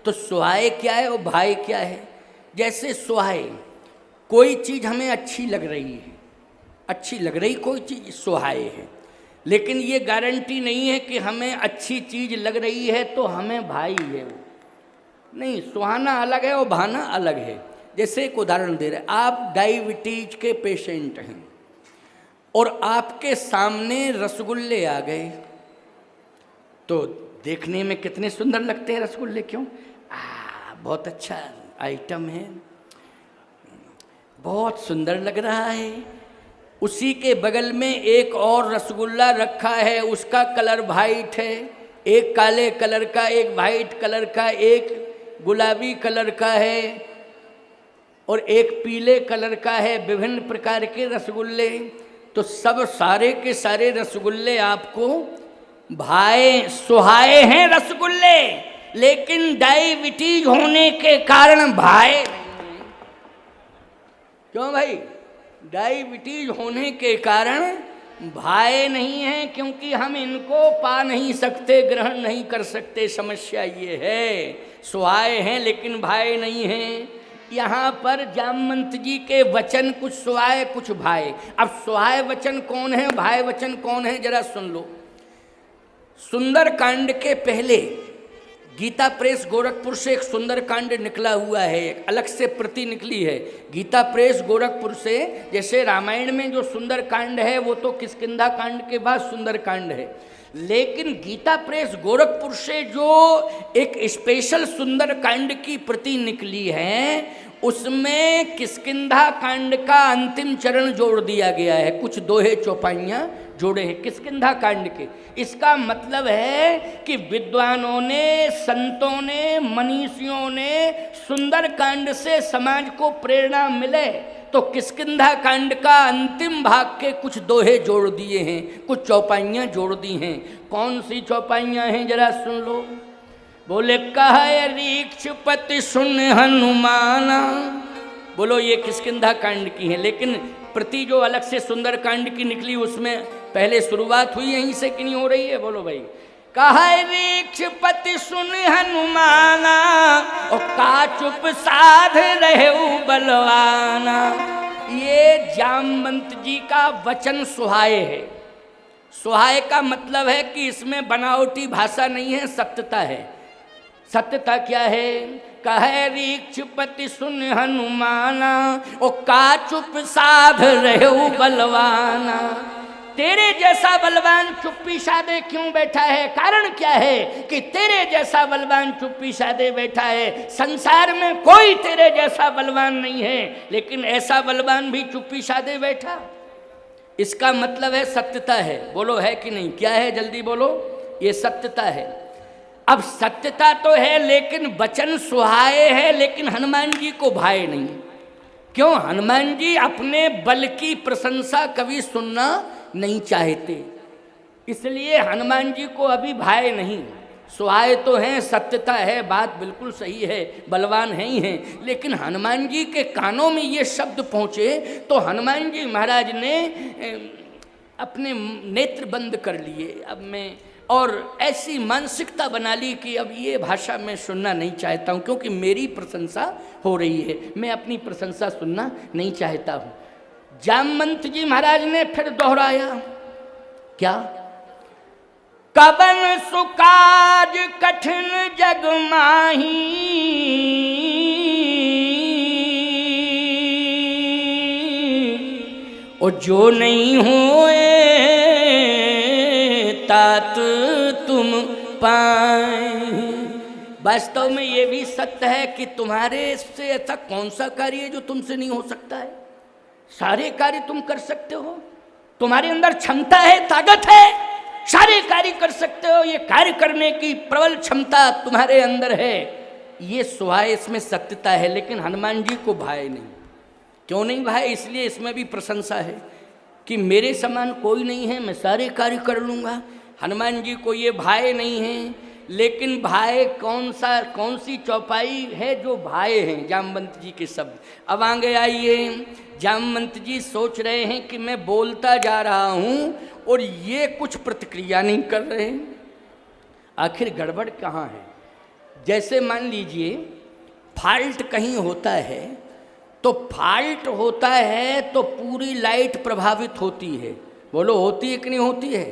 तो सुहाए क्या है और भाए क्या है। जैसे सुहाए, कोई चीज़ हमें अच्छी लग रही है, अच्छी लग रही कोई चीज़ सुहाए है, लेकिन ये गारंटी नहीं है कि हमें अच्छी चीज़ लग रही है तो हमें भाई है वो। नहीं, सुहाना अलग है और भाना अलग है। जैसे एक उदाहरण दे रहे, आप डायबिटीज के पेशेंट हैं और आपके सामने रसगुल्ले आ गए, तो देखने में कितने सुंदर लगते हैं रसगुल्ले। क्यों? बहुत अच्छा आइटम है, बहुत सुंदर लग रहा है। उसी के बगल में एक और रसगुल्ला रखा है, उसका कलर वाइट है, एक काले कलर का, एक वाइट कलर का, एक गुलाबी कलर का है और एक पीले कलर का है। विभिन्न प्रकार के रसगुल्ले, तो सब सारे के सारे रसगुल्ले आपको भाए सुहाए हैं रसगुल्ले, लेकिन डायबिटीज होने के कारण भाए नहीं हैं। क्यों भाई? डायबिटीज होने के कारण भाए नहीं हैं, क्योंकि हम इनको पा नहीं सकते, ग्रहण नहीं कर सकते। समस्या ये है, सुहाए हैं लेकिन भाए नहीं हैं। यहाँ पर जामवंत जी के वचन कुछ सुहाए कुछ भाए। अब सुहाए वचन कौन है, भाए वचन कौन है, जरा सुन लो। सुंदरकांड के पहले गीता प्रेस गोरखपुर से एक सुंदरकांड निकला हुआ है, एक अलग से प्रति निकली है गीता प्रेस गोरखपुर से। जैसे रामायण में जो सुंदरकांड है वो तो किष्किंधा कांड के बाद सुंदरकांड है, लेकिन गीता प्रेस गोरखपुर से जो एक स्पेशल सुंदरकांड की प्रति निकली है उसमें किष्किंधा कांड का अंतिम चरण जोड़ दिया गया है। कुछ दोहे चौपाइयाँ जोड़े हैं किष्किंधा कांड के। इसका मतलब है कि विद्वानों ने, संतों ने, मनीषियों ने सुंदरकांड से समाज को प्रेरणा मिले तो किष्किंधा कांड का अंतिम भाग के कुछ दोहे जोड़ दिए हैं, कुछ चौपाइयाँ जोड़ दी हैं। कौन सी चौपाइयाँ हैं जरा सुन लो। बोले कहे रीक्षपति सुन हनुमाना। बोलो ये किष्किंधा कांड की है, लेकिन प्रति जो अलग से सुंदरकांड की निकली उसमें पहले शुरुआत हुई यहीं से कि नहीं हो रही है? बोलो भाई। कहे रीक्षपति सुन हनुमाना और का चुप साध रहे बलवाना। ये जामवंत जी का वचन सुहाए है। सुहाए का मतलब है कि इसमें बनावटी भाषा नहीं है, सत्यता है। सत्यता क्या है? कहे रीक्षपति सुन हनुमाना और का चुप साध रहे बलवाना। तेरे जैसा बलवान चुप्पी साधे क्यों बैठा है? कारण क्या है कि तेरे जैसा बलवान चुप्पी साधे बैठा है। संसार में कोई तेरे जैसा बलवान नहीं है, लेकिन ऐसा बलवान भी चुप्पी साधे बैठा। इसका मतलब है सत्यता है। बोलो है कि नहीं? क्या है? जल्दी बोलो। ये सत्यता है। अब सत्यता तो है, लेकिन वचन सुहाए है, लेकिन हनुमान जी को भाए नहीं। क्यों? हनुमान जी अपने बल की प्रशंसा कभी सुनना नहीं चाहते, इसलिए हनुमान जी को अभी भाए नहीं। सुहाए तो हैं, सत्यता है, बात बिल्कुल सही है, बलवान है ही हैं, लेकिन हनुमान जी के कानों में ये शब्द पहुँचे तो हनुमान जी महाराज ने अपने नेत्र बंद कर लिए। अब मैं और ऐसी मानसिकता बना ली कि अब ये भाषा मैं सुनना नहीं चाहता हूँ, क्योंकि मेरी प्रशंसा हो रही है, मैं अपनी प्रशंसा सुनना नहीं चाहता हूँ। जामवंत जी महाराज ने फिर दोहराया, क्या? कवन सुकाज कठिन जग माही, और जो नहीं होए तात तुम पाए। वास्तव में ये भी सत्य है कि तुम्हारे से ऐसा कौन सा कार्य है जो तुमसे नहीं हो सकता है। सारे कार्य तुम कर सकते हो, तुम्हारे अंदर क्षमता है, ताकत है, सारे कार्य कर सकते हो। ये कार्य करने की प्रबल क्षमता तुम्हारे अंदर है, ये स्वाय इसमें सत्यता है। लेकिन हनुमान जी को भाए नहीं। क्यों नहीं भाए? इसलिए इसमें भी प्रशंसा है कि मेरे समान कोई नहीं है, मैं सारे कार्य कर लूँगा। हनुमान जी को ये भाए नहीं है। लेकिन भाए कौन सी चौपाई है जो भाए हैं? जामवंत जी के शब्द। अब आगे आइए, जामवंत जी सोच रहे हैं कि मैं बोलता जा रहा हूँ और ये कुछ प्रतिक्रिया नहीं कर रहे हैं, आखिर गड़बड़ कहाँ है? जैसे मान लीजिए फॉल्ट कहीं होता है, तो फॉल्ट होता है तो पूरी लाइट प्रभावित होती है। बोलो होती है कि नहीं होती है?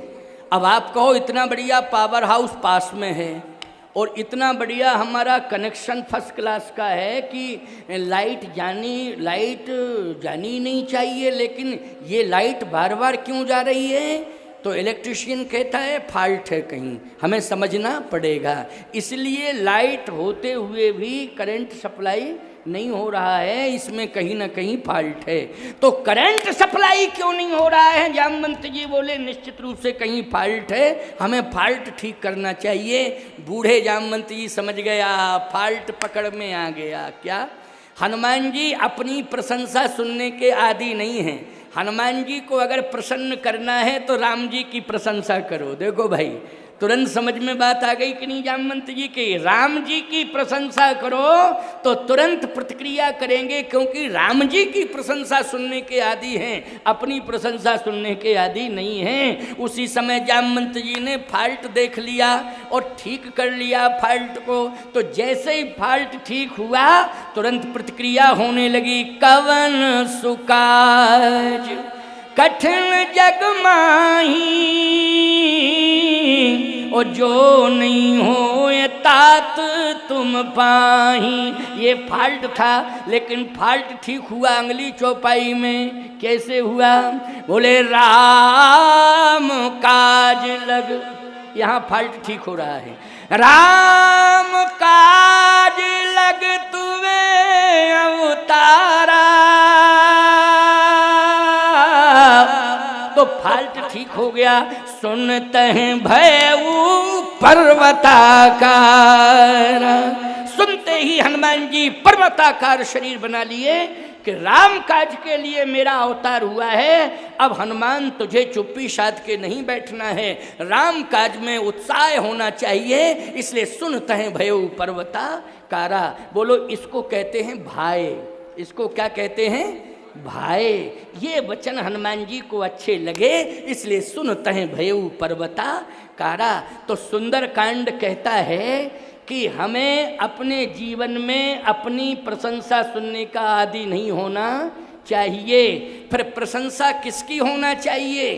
अब आप कहो इतना बढ़िया पावर हाउस पास में है और इतना बढ़िया हमारा कनेक्शन फर्स्ट क्लास का है कि लाइट जानी नहीं चाहिए, लेकिन ये लाइट बार बार क्यों जा रही है? तो इलेक्ट्रिशियन कहता है फॉल्ट है कहीं, हमें समझना पड़ेगा। इसलिए लाइट होते हुए भी करंट सप्लाई नहीं हो रहा है, इसमें कहीं ना कहीं फॉल्ट है। तो करंट सप्लाई क्यों नहीं हो रहा है? जामवंत जी बोले निश्चित रूप से कहीं फॉल्ट है, हमें फॉल्ट ठीक करना चाहिए। बूढ़े जामवंत जी समझ गया, फॉल्ट पकड़ में आ गया। क्या? हनुमान जी अपनी प्रशंसा सुनने के आदी नहीं हैं। हनुमान जी को अगर प्रसन्न करना है तो राम जी की प्रशंसा करो। देखो भाई, तुरंत समझ में बात आ गई कि नहीं जामवंत जी की? राम जी की प्रशंसा करो तो तुरंत प्रतिक्रिया करेंगे, क्योंकि राम जी की प्रशंसा सुनने के आदी हैं, अपनी प्रशंसा सुनने के आदी नहीं हैं। उसी समय जामवंत जी ने फॉल्ट देख लिया और ठीक कर लिया फॉल्ट को। तो जैसे ही फॉल्ट ठीक हुआ तुरंत प्रतिक्रिया होने लगी। कवन सुकाज कठिन जग माही, और जो नहीं हो ये तात तुम पाही। ये फॉल्ट था, लेकिन फॉल्ट ठीक हुआ अगली चौपाई में। कैसे हुआ? बोले राम काज लग, यहाँ फॉल्ट ठीक हो रहा है। राम काज लग तुम्हें अवतारा, तो फॉल्ट ठीक हो गया। सुनते हैं भयऊ पर्वताकार, सुनते ही हनुमान जी पर्वताकार शरीर बना लिए कि राम काज के लिए मेरा अवतार हुआ है। अब हनुमान तुझे चुप्पी साध के नहीं बैठना है, राम काज में उत्साह होना चाहिए, इसलिए सुनते हैं भयऊ पर्वताकारा। बोलो, इसको कहते हैं भाई। इसको क्या कहते हैं? भाई। ये वचन हनुमान जी को अच्छे लगे, इसलिए सुनते हैं भयऊ पर्वताकारा। तो सुंदर कांड कहता है कि हमें अपने जीवन में अपनी प्रशंसा सुनने का आदी नहीं होना चाहिए। फिर प्रशंसा किसकी होना चाहिए?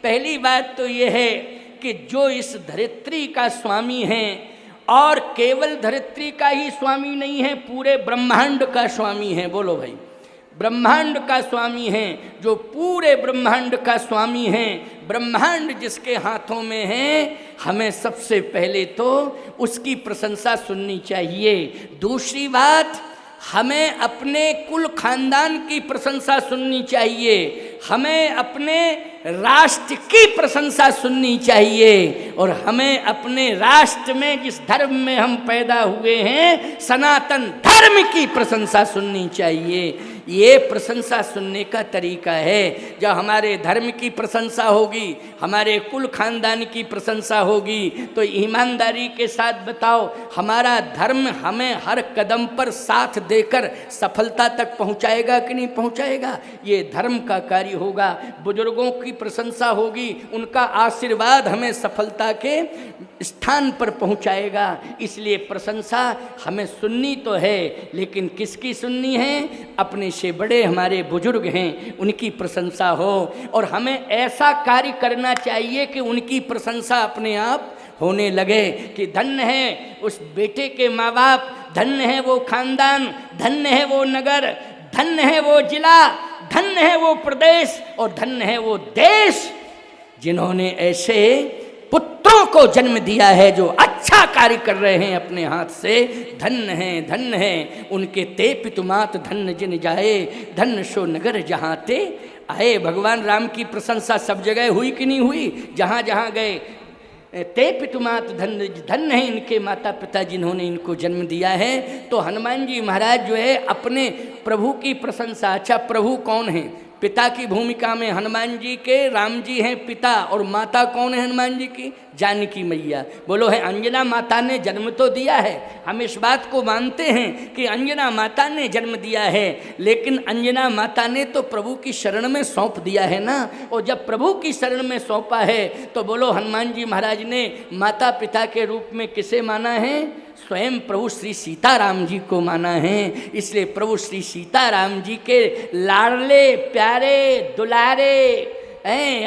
पहली बात तो ये है कि जो इस धरित्री का स्वामी है, और केवल धरित्री का ही स्वामी नहीं है, पूरे ब्रह्मांड का स्वामी है। बोलो भाई, ब्रह्मांड का स्वामी हैं, जो पूरे ब्रह्मांड का स्वामी हैं। ब्रह्मांड जिसके हाथों में है, हमें सबसे पहले तो उसकी प्रशंसा सुननी चाहिए। दूसरी बात, हमें अपने कुल खानदान की प्रशंसा सुननी चाहिए, हमें अपने राष्ट्र की प्रशंसा सुननी चाहिए, और हमें अपने राष्ट्र में जिस धर्म में हम पैदा हुए हैं, सनातन धर्म की प्रशंसा सुननी चाहिए। ये प्रशंसा सुनने का तरीका है। जब हमारे धर्म की प्रशंसा होगी, हमारे कुल खानदान की प्रशंसा होगी, तो ईमानदारी के साथ बताओ, हमारा धर्म हमें हर कदम पर साथ देकर सफलता तक पहुंचाएगा कि नहीं पहुंचाएगा? ये धर्म का कार्य होगा। बुजुर्गों की प्रशंसा होगी, उनका आशीर्वाद हमें सफलता के स्थान पर पहुंचाएगा। इसलिए प्रशंसा हमें सुननी तो है, लेकिन किसकी सुननी है? अपने से बड़े हमारे बुजुर्ग हैं, उनकी प्रशंसा हो। और हमें ऐसा कार्य करना चाहिए कि उनकी प्रशंसा अपने आप होने लगे कि धन्य है उस बेटे के माँ बाप, धन्य है वो खानदान, धन्य है वो नगर, धन्य है वो जिला, धन्य है वो प्रदेश, और धन्य है वो देश जिन्होंने ऐसे पुत्रों को जन्म दिया है जो अच्छा कार्य कर रहे हैं अपने हाथ से, धन्य है उनके ते पितुमात धन्य जिन जाए, धन्य सो नगर जहाँ ते आए। भगवान राम की प्रशंसा सब जगह हुई कि नहीं हुई? जहाँ जहाँ गए ते पितुमात धन्य है इनके माता पिता जिन्होंने इनको जन्म दिया है। तो हनुमान जी महाराज जो है अपने प्रभु की प्रशंसा। अच्छा, प्रभु कौन है? पिता की भूमिका में हनुमान जी के राम जी हैं पिता, और माता कौन है हनुमान जी की? जानकी मैया। बोलो, है अंजना माता ने जन्म तो दिया है, हम इस बात को मानते हैं कि अंजना माता ने जन्म दिया है, लेकिन अंजना माता ने तो प्रभु की शरण में सौंप दिया है ना। और जब प्रभु की शरण में सौंपा है तो बोलो हनुमान जी महाराज ने माता पिता के रूप में किसे माना है? स्वयं प्रभु श्री सीताराम जी को माना है। इसलिए प्रभु श्री सीताराम जी के लाडले प्यारे दुलारे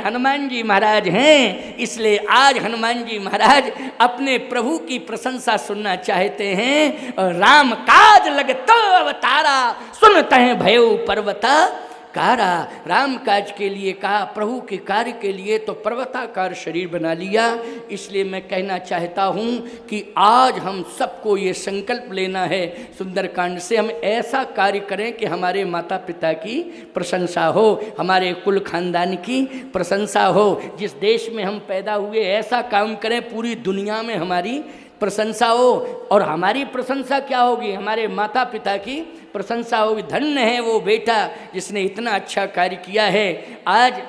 हनुमान जी महाराज हैं। इसलिए आज हनुमान जी महाराज अपने प्रभु की प्रशंसा सुनना चाहते हैं। और राम काज लगतो अवतारा, सुनते हैं भयो पर्वता कारा। राम काज के लिए कहा, प्रभु के कार्य के लिए तो पर्वताकार शरीर बना लिया। इसलिए मैं कहना चाहता हूँ कि आज हम सबको ये संकल्प लेना है सुंदरकांड से, हम ऐसा कार्य करें कि हमारे माता पिता की प्रशंसा हो, हमारे कुल खानदान की प्रशंसा हो। जिस देश में हम पैदा हुए ऐसा काम करें पूरी दुनिया में हमारी प्रशंसा हो। और हमारी प्रशंसा क्या होगी? हमारे माता पिता की प्रशंसा होगी। धन्य है वो बेटा जिसने इतना अच्छा कार्य किया है। आज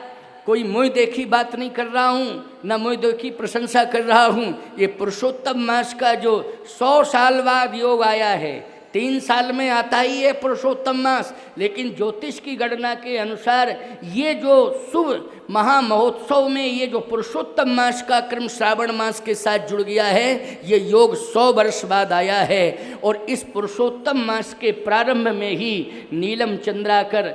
कोई मोह देखी बात नहीं कर रहा हूँ, न मोह देखी प्रशंसा कर रहा हूँ। ये पुरुषोत्तम मास का जो 100 साल बाद योग आया है, 3 साल में आता ही है पुरुषोत्तम मास, लेकिन ज्योतिष की गणना के अनुसार ये जो शुभ महामहोत्सव में ये जो पुरुषोत्तम मास का क्रम श्रावण मास के साथ जुड़ गया है, ये योग 100 वर्ष बाद आया है। और इस पुरुषोत्तम मास के प्रारंभ में ही नीलम चंद्राकर,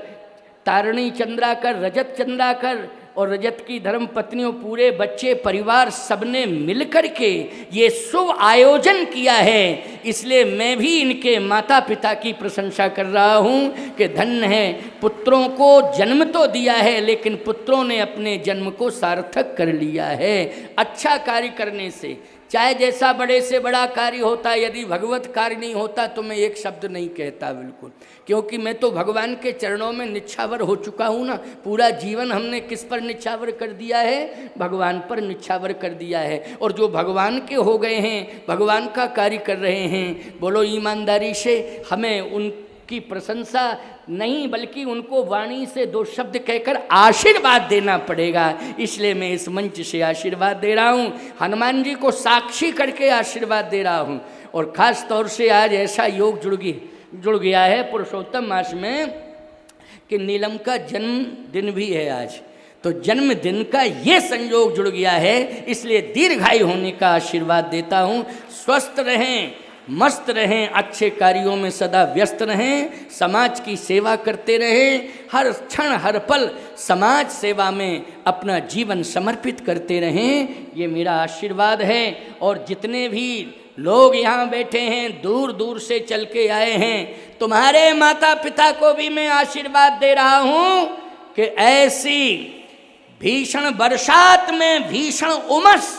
तारिणी चंद्राकर, रजत चंद्राकर और रजत की धर्म पत्नियों, पूरे बच्चे परिवार सबने मिलकर के ये शुभ आयोजन किया है। इसलिए मैं भी इनके माता पिता की प्रशंसा कर रहा हूँ कि धन्य है, पुत्रों को जन्म तो दिया है लेकिन पुत्रों ने अपने जन्म को सार्थक कर लिया है। अच्छा कार्य करने से, चाहे जैसा बड़े से बड़ा कार्य होता है, यदि भगवत कार्य नहीं होता तो मैं एक शब्द नहीं कहता बिल्कुल, क्योंकि मैं तो भगवान के चरणों में निछावर हो चुका हूँ ना। पूरा जीवन हमने किस पर निछावर कर दिया है? भगवान पर निछावर कर दिया है। और जो भगवान के हो गए हैं, भगवान का कार्य कर रहे हैं, बोलो ईमानदारी से हमें उनकी प्रशंसा नहीं बल्कि उनको वाणी से 2 शब्द कहकर आशीर्वाद देना पड़ेगा। इसलिए मैं इस मंच से आशीर्वाद दे रहा हूँ, हनुमान जी को साक्षी करके आशीर्वाद दे रहा हूँ। और ख़ास तौर से आज ऐसा योग जुड़ गया है पुरुषोत्तम मास में कि नीलम का जन्मदिन भी है आज, तो जन्मदिन का ये संयोग जुड़ गया है। इसलिए दीर्घायु होने का आशीर्वाद देता हूँ। स्वस्थ रहें, मस्त रहें, अच्छे कार्यों में सदा व्यस्त रहें, समाज की सेवा करते रहें, हर क्षण हर पल समाज सेवा में अपना जीवन समर्पित करते रहें, ये मेरा आशीर्वाद है। और जितने भी लोग यहाँ बैठे हैं, दूर दूर से चल के आए हैं, तुम्हारे माता पिता को भी मैं आशीर्वाद दे रहा हूँ कि ऐसी भीषण बरसात में, भीषण उमस,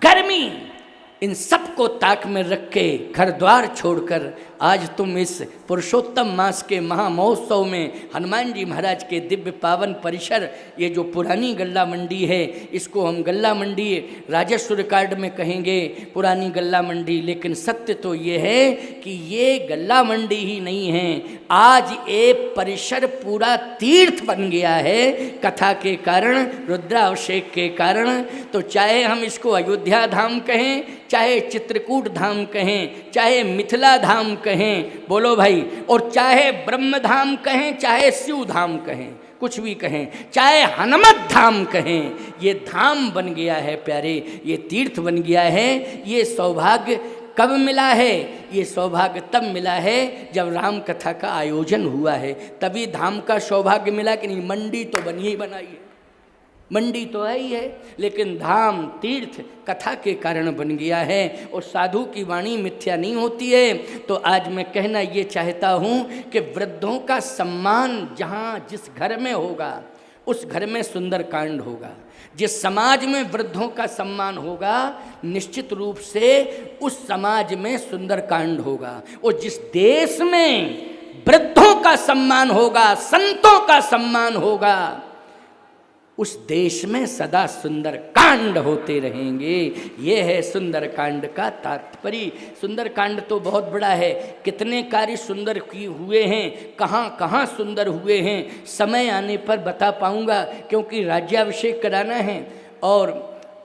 गर्मी, इन सबको ताक में रख के घर द्वार छोड़कर आज तुम इस पुरुषोत्तम मास के महामहोत्सव में हनुमान जी महाराज के दिव्य पावन परिसर, ये जो पुरानी गल्ला मंडी है, इसको हम गल्ला मंडी राजस्व रिकॉर्ड में कहेंगे पुरानी गल्ला मंडी, लेकिन सत्य तो ये है कि ये गल्ला मंडी ही नहीं है, आज ये परिसर पूरा तीर्थ बन गया है कथा के कारण, रुद्राभिषेक के कारण। तो चाहे हम इसको अयोध्या धाम कहें, चाहे चित्रकूट धाम कहें, चाहे मिथिला धाम कहें, बोलो भाई, और चाहे ब्रह्म धाम कहें, चाहे शिव धाम कहें, कुछ भी कहें, चाहे हनुमत धाम कहें, ये धाम बन गया है प्यारे, ये तीर्थ बन गया है। ये सौभाग्य कब मिला है? ये सौभाग्य तब मिला है जब राम कथा का आयोजन हुआ है, तभी धाम का सौभाग्य मिला कि नहीं। मंडी तो बनी ही बनाई है, मंडी तो है ही है, लेकिन धाम तीर्थ कथा के कारण बन गया है। और साधु की वाणी मिथ्या नहीं होती है। तो आज मैं कहना ये चाहता हूँ कि वृद्धों का सम्मान जहाँ जिस घर में होगा, उस घर में सुंदर कांड होगा। जिस समाज में वृद्धों का सम्मान होगा, निश्चित रूप से उस समाज में सुंदर कांड होगा। और जिस देश में वृद्धों का सम्मान होगा, संतों का सम्मान होगा, उस देश में सदा सुंदर कांड होते रहेंगे। ये है सुंदर कांड का तात्पर्य। सुंदर कांड तो बहुत बड़ा है, कितने कार्य सुंदर की हुए हैं, कहाँ कहाँ सुंदर हुए हैं, समय आने पर बता पाऊंगा, क्योंकि राज्याभिषेक कराना है और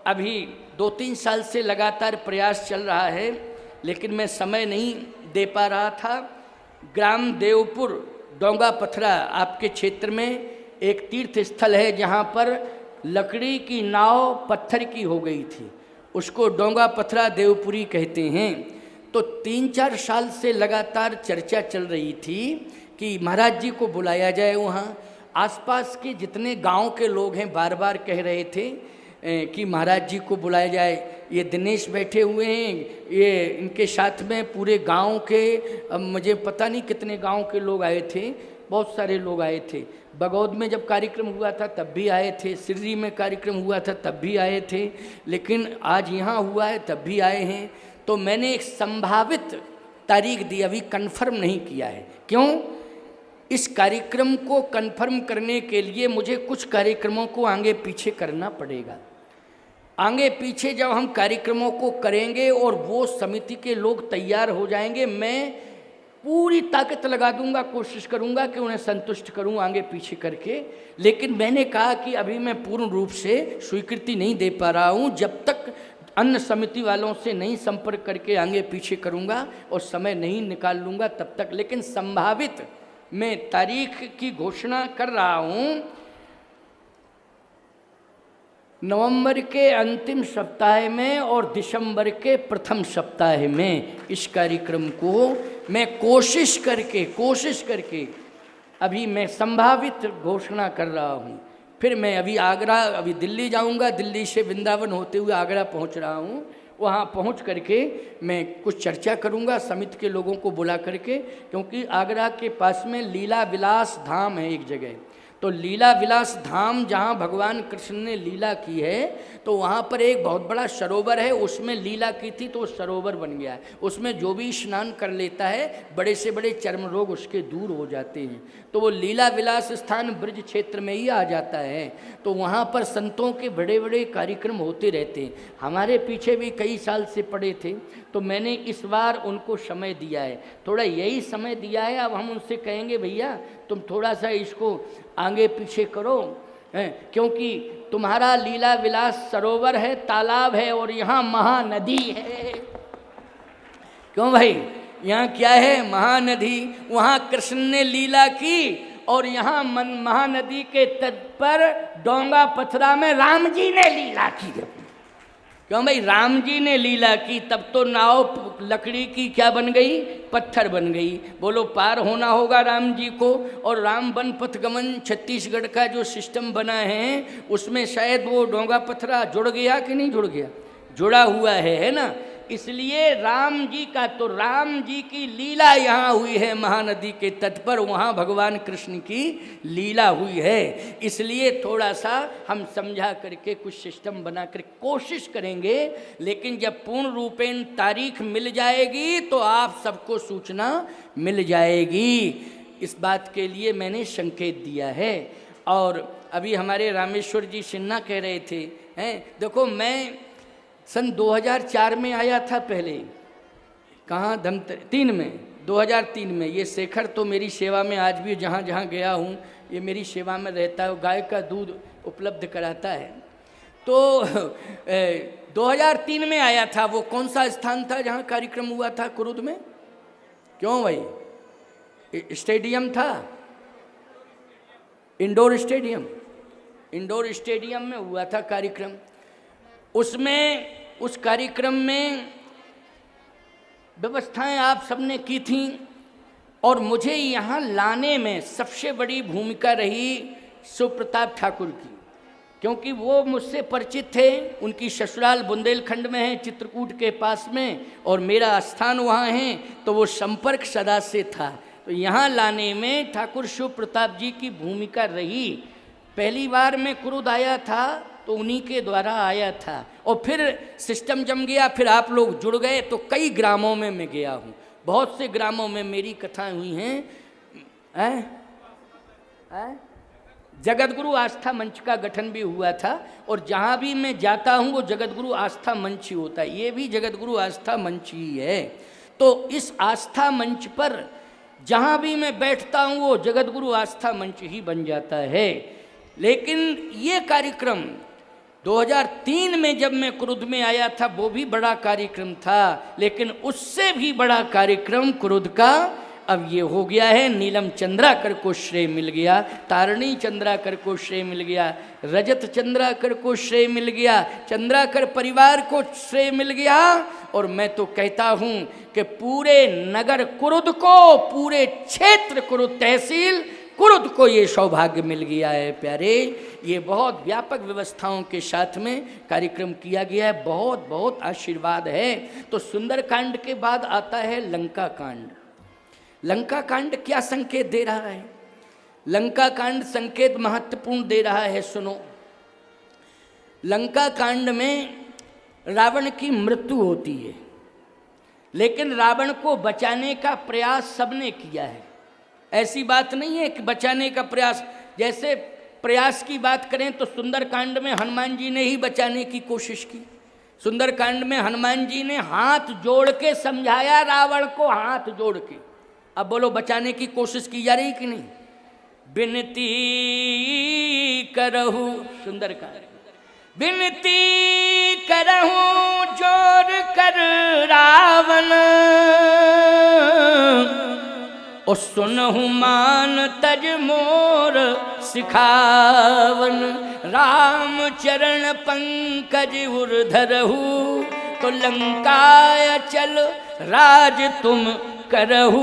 अभी 2-3 साल से लगातार प्रयास चल रहा है, लेकिन मैं समय नहीं दे पा रहा था। ग्राम देवपुर डोंगा पथरा आपके क्षेत्र में एक तीर्थ स्थल है, जहाँ पर लकड़ी की नाव पत्थर की हो गई थी, उसको डोंगा पथरा देवपुरी कहते हैं। तो 3-4 साल से लगातार चर्चा चल रही थी कि महाराज जी को बुलाया जाए वहाँ। आसपास के जितने गांव के लोग हैं बार बार कह रहे थे कि महाराज जी को बुलाया जाए। ये दिनेश बैठे हुए हैं, ये इनके साथ में पूरे गांव के, मुझे पता नहीं कितने गांव के लोग आए थे, बहुत सारे लोग आए थे। बगौद में जब कार्यक्रम हुआ था तब भी आए थे, सिर्री में कार्यक्रम हुआ था तब भी आए थे, लेकिन आज यहाँ हुआ है तब भी आए हैं। तो मैंने एक संभावित तारीख दी, अभी कंफर्म नहीं किया है। क्यों? इस कार्यक्रम को कंफर्म करने के लिए मुझे कुछ कार्यक्रमों को आगे पीछे करना पड़ेगा। आगे पीछे जब हम कार्यक्रमों को करेंगे और वो समिति के लोग तैयार हो जाएंगे, मैं पूरी ताकत लगा दूंगा, कोशिश करूंगा कि उन्हें संतुष्ट करूं आगे पीछे करके। लेकिन मैंने कहा कि अभी मैं पूर्ण रूप से स्वीकृति नहीं दे पा रहा हूं, जब तक अन्य समिति वालों से नहीं संपर्क करके आगे पीछे करूंगा और समय नहीं निकाल लूंगा तब तक। लेकिन संभावित मैं तारीख की घोषणा कर रहा हूं, नवंबर के अंतिम सप्ताह में और दिसंबर के प्रथम सप्ताह में इस कार्यक्रम को मैं कोशिश करके अभी मैं संभावित घोषणा कर रहा हूँ। फिर मैं अभी आगरा, अभी दिल्ली जाऊँगा, दिल्ली से वृंदावन होते हुए आगरा पहुँच रहा हूँ। वहाँ पहुँच करके मैं कुछ चर्चा करूँगा समिति के लोगों को बुला करके, क्योंकि आगरा के पास में लीला विलास धाम है एक जगह। तो लीला विलास धाम जहाँ भगवान कृष्ण ने लीला की है, तो वहाँ पर एक बहुत बड़ा सरोवर है, उसमें लीला की थी तो सरोवर बन गया है। उसमें जो भी स्नान कर लेता है बड़े से बड़े चर्म रोग उसके दूर हो जाते हैं। तो वो लीला विलास स्थान ब्रज क्षेत्र में ही आ जाता है। तो वहाँ पर संतों के बड़े बड़े कार्यक्रम होते रहते हैं। हमारे पीछे भी कई साल से पड़े थे, तो मैंने इस बार उनको समय दिया है, थोड़ा यही समय दिया है। अब हम उनसे कहेंगे भैया तुम थोड़ा सा इसको आगे पीछे करो, क्योंकि तुम्हारा लीला विलास सरोवर है, तालाब है और यहाँ महानदी है। क्यों भाई? यहाँ क्या है? महानदी। वहाँ कृष्ण ने लीला की और यहाँ महानदी के तट पर डोंगा पथरा में राम जी ने लीला की। क्यों भाई? राम जी ने लीला की, तब तो नाव लकड़ी की क्या बन गई? पत्थर बन गई। बोलो पार होना होगा राम जी को। और राम वन पथगमन छत्तीसगढ़ का जो सिस्टम बना है, उसमें शायद वो डोंगा पथरा जुड़ गया कि नहीं जुड़ गया? जुड़ा हुआ है ना। इसलिए राम जी का, तो राम जी की लीला यहाँ हुई है महानदी के तट पर, वहाँ भगवान कृष्ण की लीला हुई है। इसलिए थोड़ा सा हम समझा करके कुछ सिस्टम बना कर कोशिश करेंगे। लेकिन जब पूर्ण रूपेण तारीख मिल जाएगी तो आप सबको सूचना मिल जाएगी। इस बात के लिए मैंने संकेत दिया है। और अभी हमारे रामेश्वर जी सिन्हा कह रहे थे, देखो मैं सन 2004 में आया था पहले, कहाँ? 2003 में। ये शेखर तो मेरी सेवा में आज भी जहाँ जहाँ गया हूँ ये मेरी सेवा में रहता है, गाय का दूध उपलब्ध कराता है। तो 2003 में आया था। वो कौन सा स्थान था जहाँ कार्यक्रम हुआ था? कुरुद में। क्यों भाई? स्टेडियम था, इंडोर स्टेडियम में हुआ था कार्यक्रम। उस कार्यक्रम में व्यवस्थाएं आप सबने की थी और मुझे यहाँ लाने में सबसे बड़ी भूमिका रही सुप्रताप ठाकुर की, क्योंकि वो मुझसे परिचित थे। उनकी ससुराल बुंदेलखंड में है, चित्रकूट के पास में, और मेरा स्थान वहाँ है, तो वो संपर्क सदा से था। तो यहाँ लाने में ठाकुर शिव प्रताप जी की भूमिका रही। पहली बार में क्रोध आया था तो उन्हीं के द्वारा आया था, और फिर सिस्टम जम गया, फिर आप लोग जुड़ गए, तो कई ग्रामों में मैं गया हूँ, बहुत से ग्रामों में मेरी कथाएं हुई हैं। जगतगुरु आस्था मंच का गठन भी हुआ था, और जहाँ भी मैं जाता हूँ वो जगतगुरु आस्था मंच ही होता है, ये भी जगतगुरु आस्था मंच ही है। तो इस आस्था मंच पर जहाँ भी मैं बैठता हूँ वो जगतगुरु आस्था मंच ही बन जाता है। लेकिन ये कार्यक्रम 2003 में जब मैं क्रुद्ध में आया था वो भी बड़ा कार्यक्रम था, लेकिन उससे भी बड़ा कार्यक्रम क्रुद्ध का अब ये हो गया है। नीलम चंद्राकर को श्रेय मिल गया, तारिणी चंद्राकर को श्रेय मिल गया, रजत चंद्राकर को श्रेय मिल गया, चंद्राकर परिवार को श्रेय मिल गया। और मैं तो कहता हूँ कि पूरे नगर कुरुद को, पूरे क्षेत्र कुरुद, तहसील कुरुद को ये सौभाग्य मिल गया है प्यारे। ये बहुत व्यापक व्यवस्थाओं के साथ में कार्यक्रम किया गया है, बहुत बहुत आशीर्वाद है। तो सुंदरकांड के बाद आता है लंका कांड। लंका कांड क्या संकेत दे रहा है? लंका कांड संकेत महत्वपूर्ण दे रहा है, सुनो। लंका कांड में रावण की मृत्यु होती है, लेकिन रावण को बचाने का प्रयास सबने किया है। ऐसी बात नहीं है कि बचाने का प्रयास, जैसे प्रयास की बात करें तो सुंदरकांड में हनुमान जी ने ही बचाने की कोशिश की। सुंदरकांड में हनुमान जी ने हाथ जोड़ के समझाया रावण को, हाथ जोड़ के। अब बोलो बचाने की कोशिश की जा रही कि नहीं? विनती करहु, सुंदरकांड, विनती करहु जोर कर रावण, ओ सुनहु मान तज मोर सिखावन, राम चरण पंकज उर धरहु, तो लंकाय चल राज तुम करहु,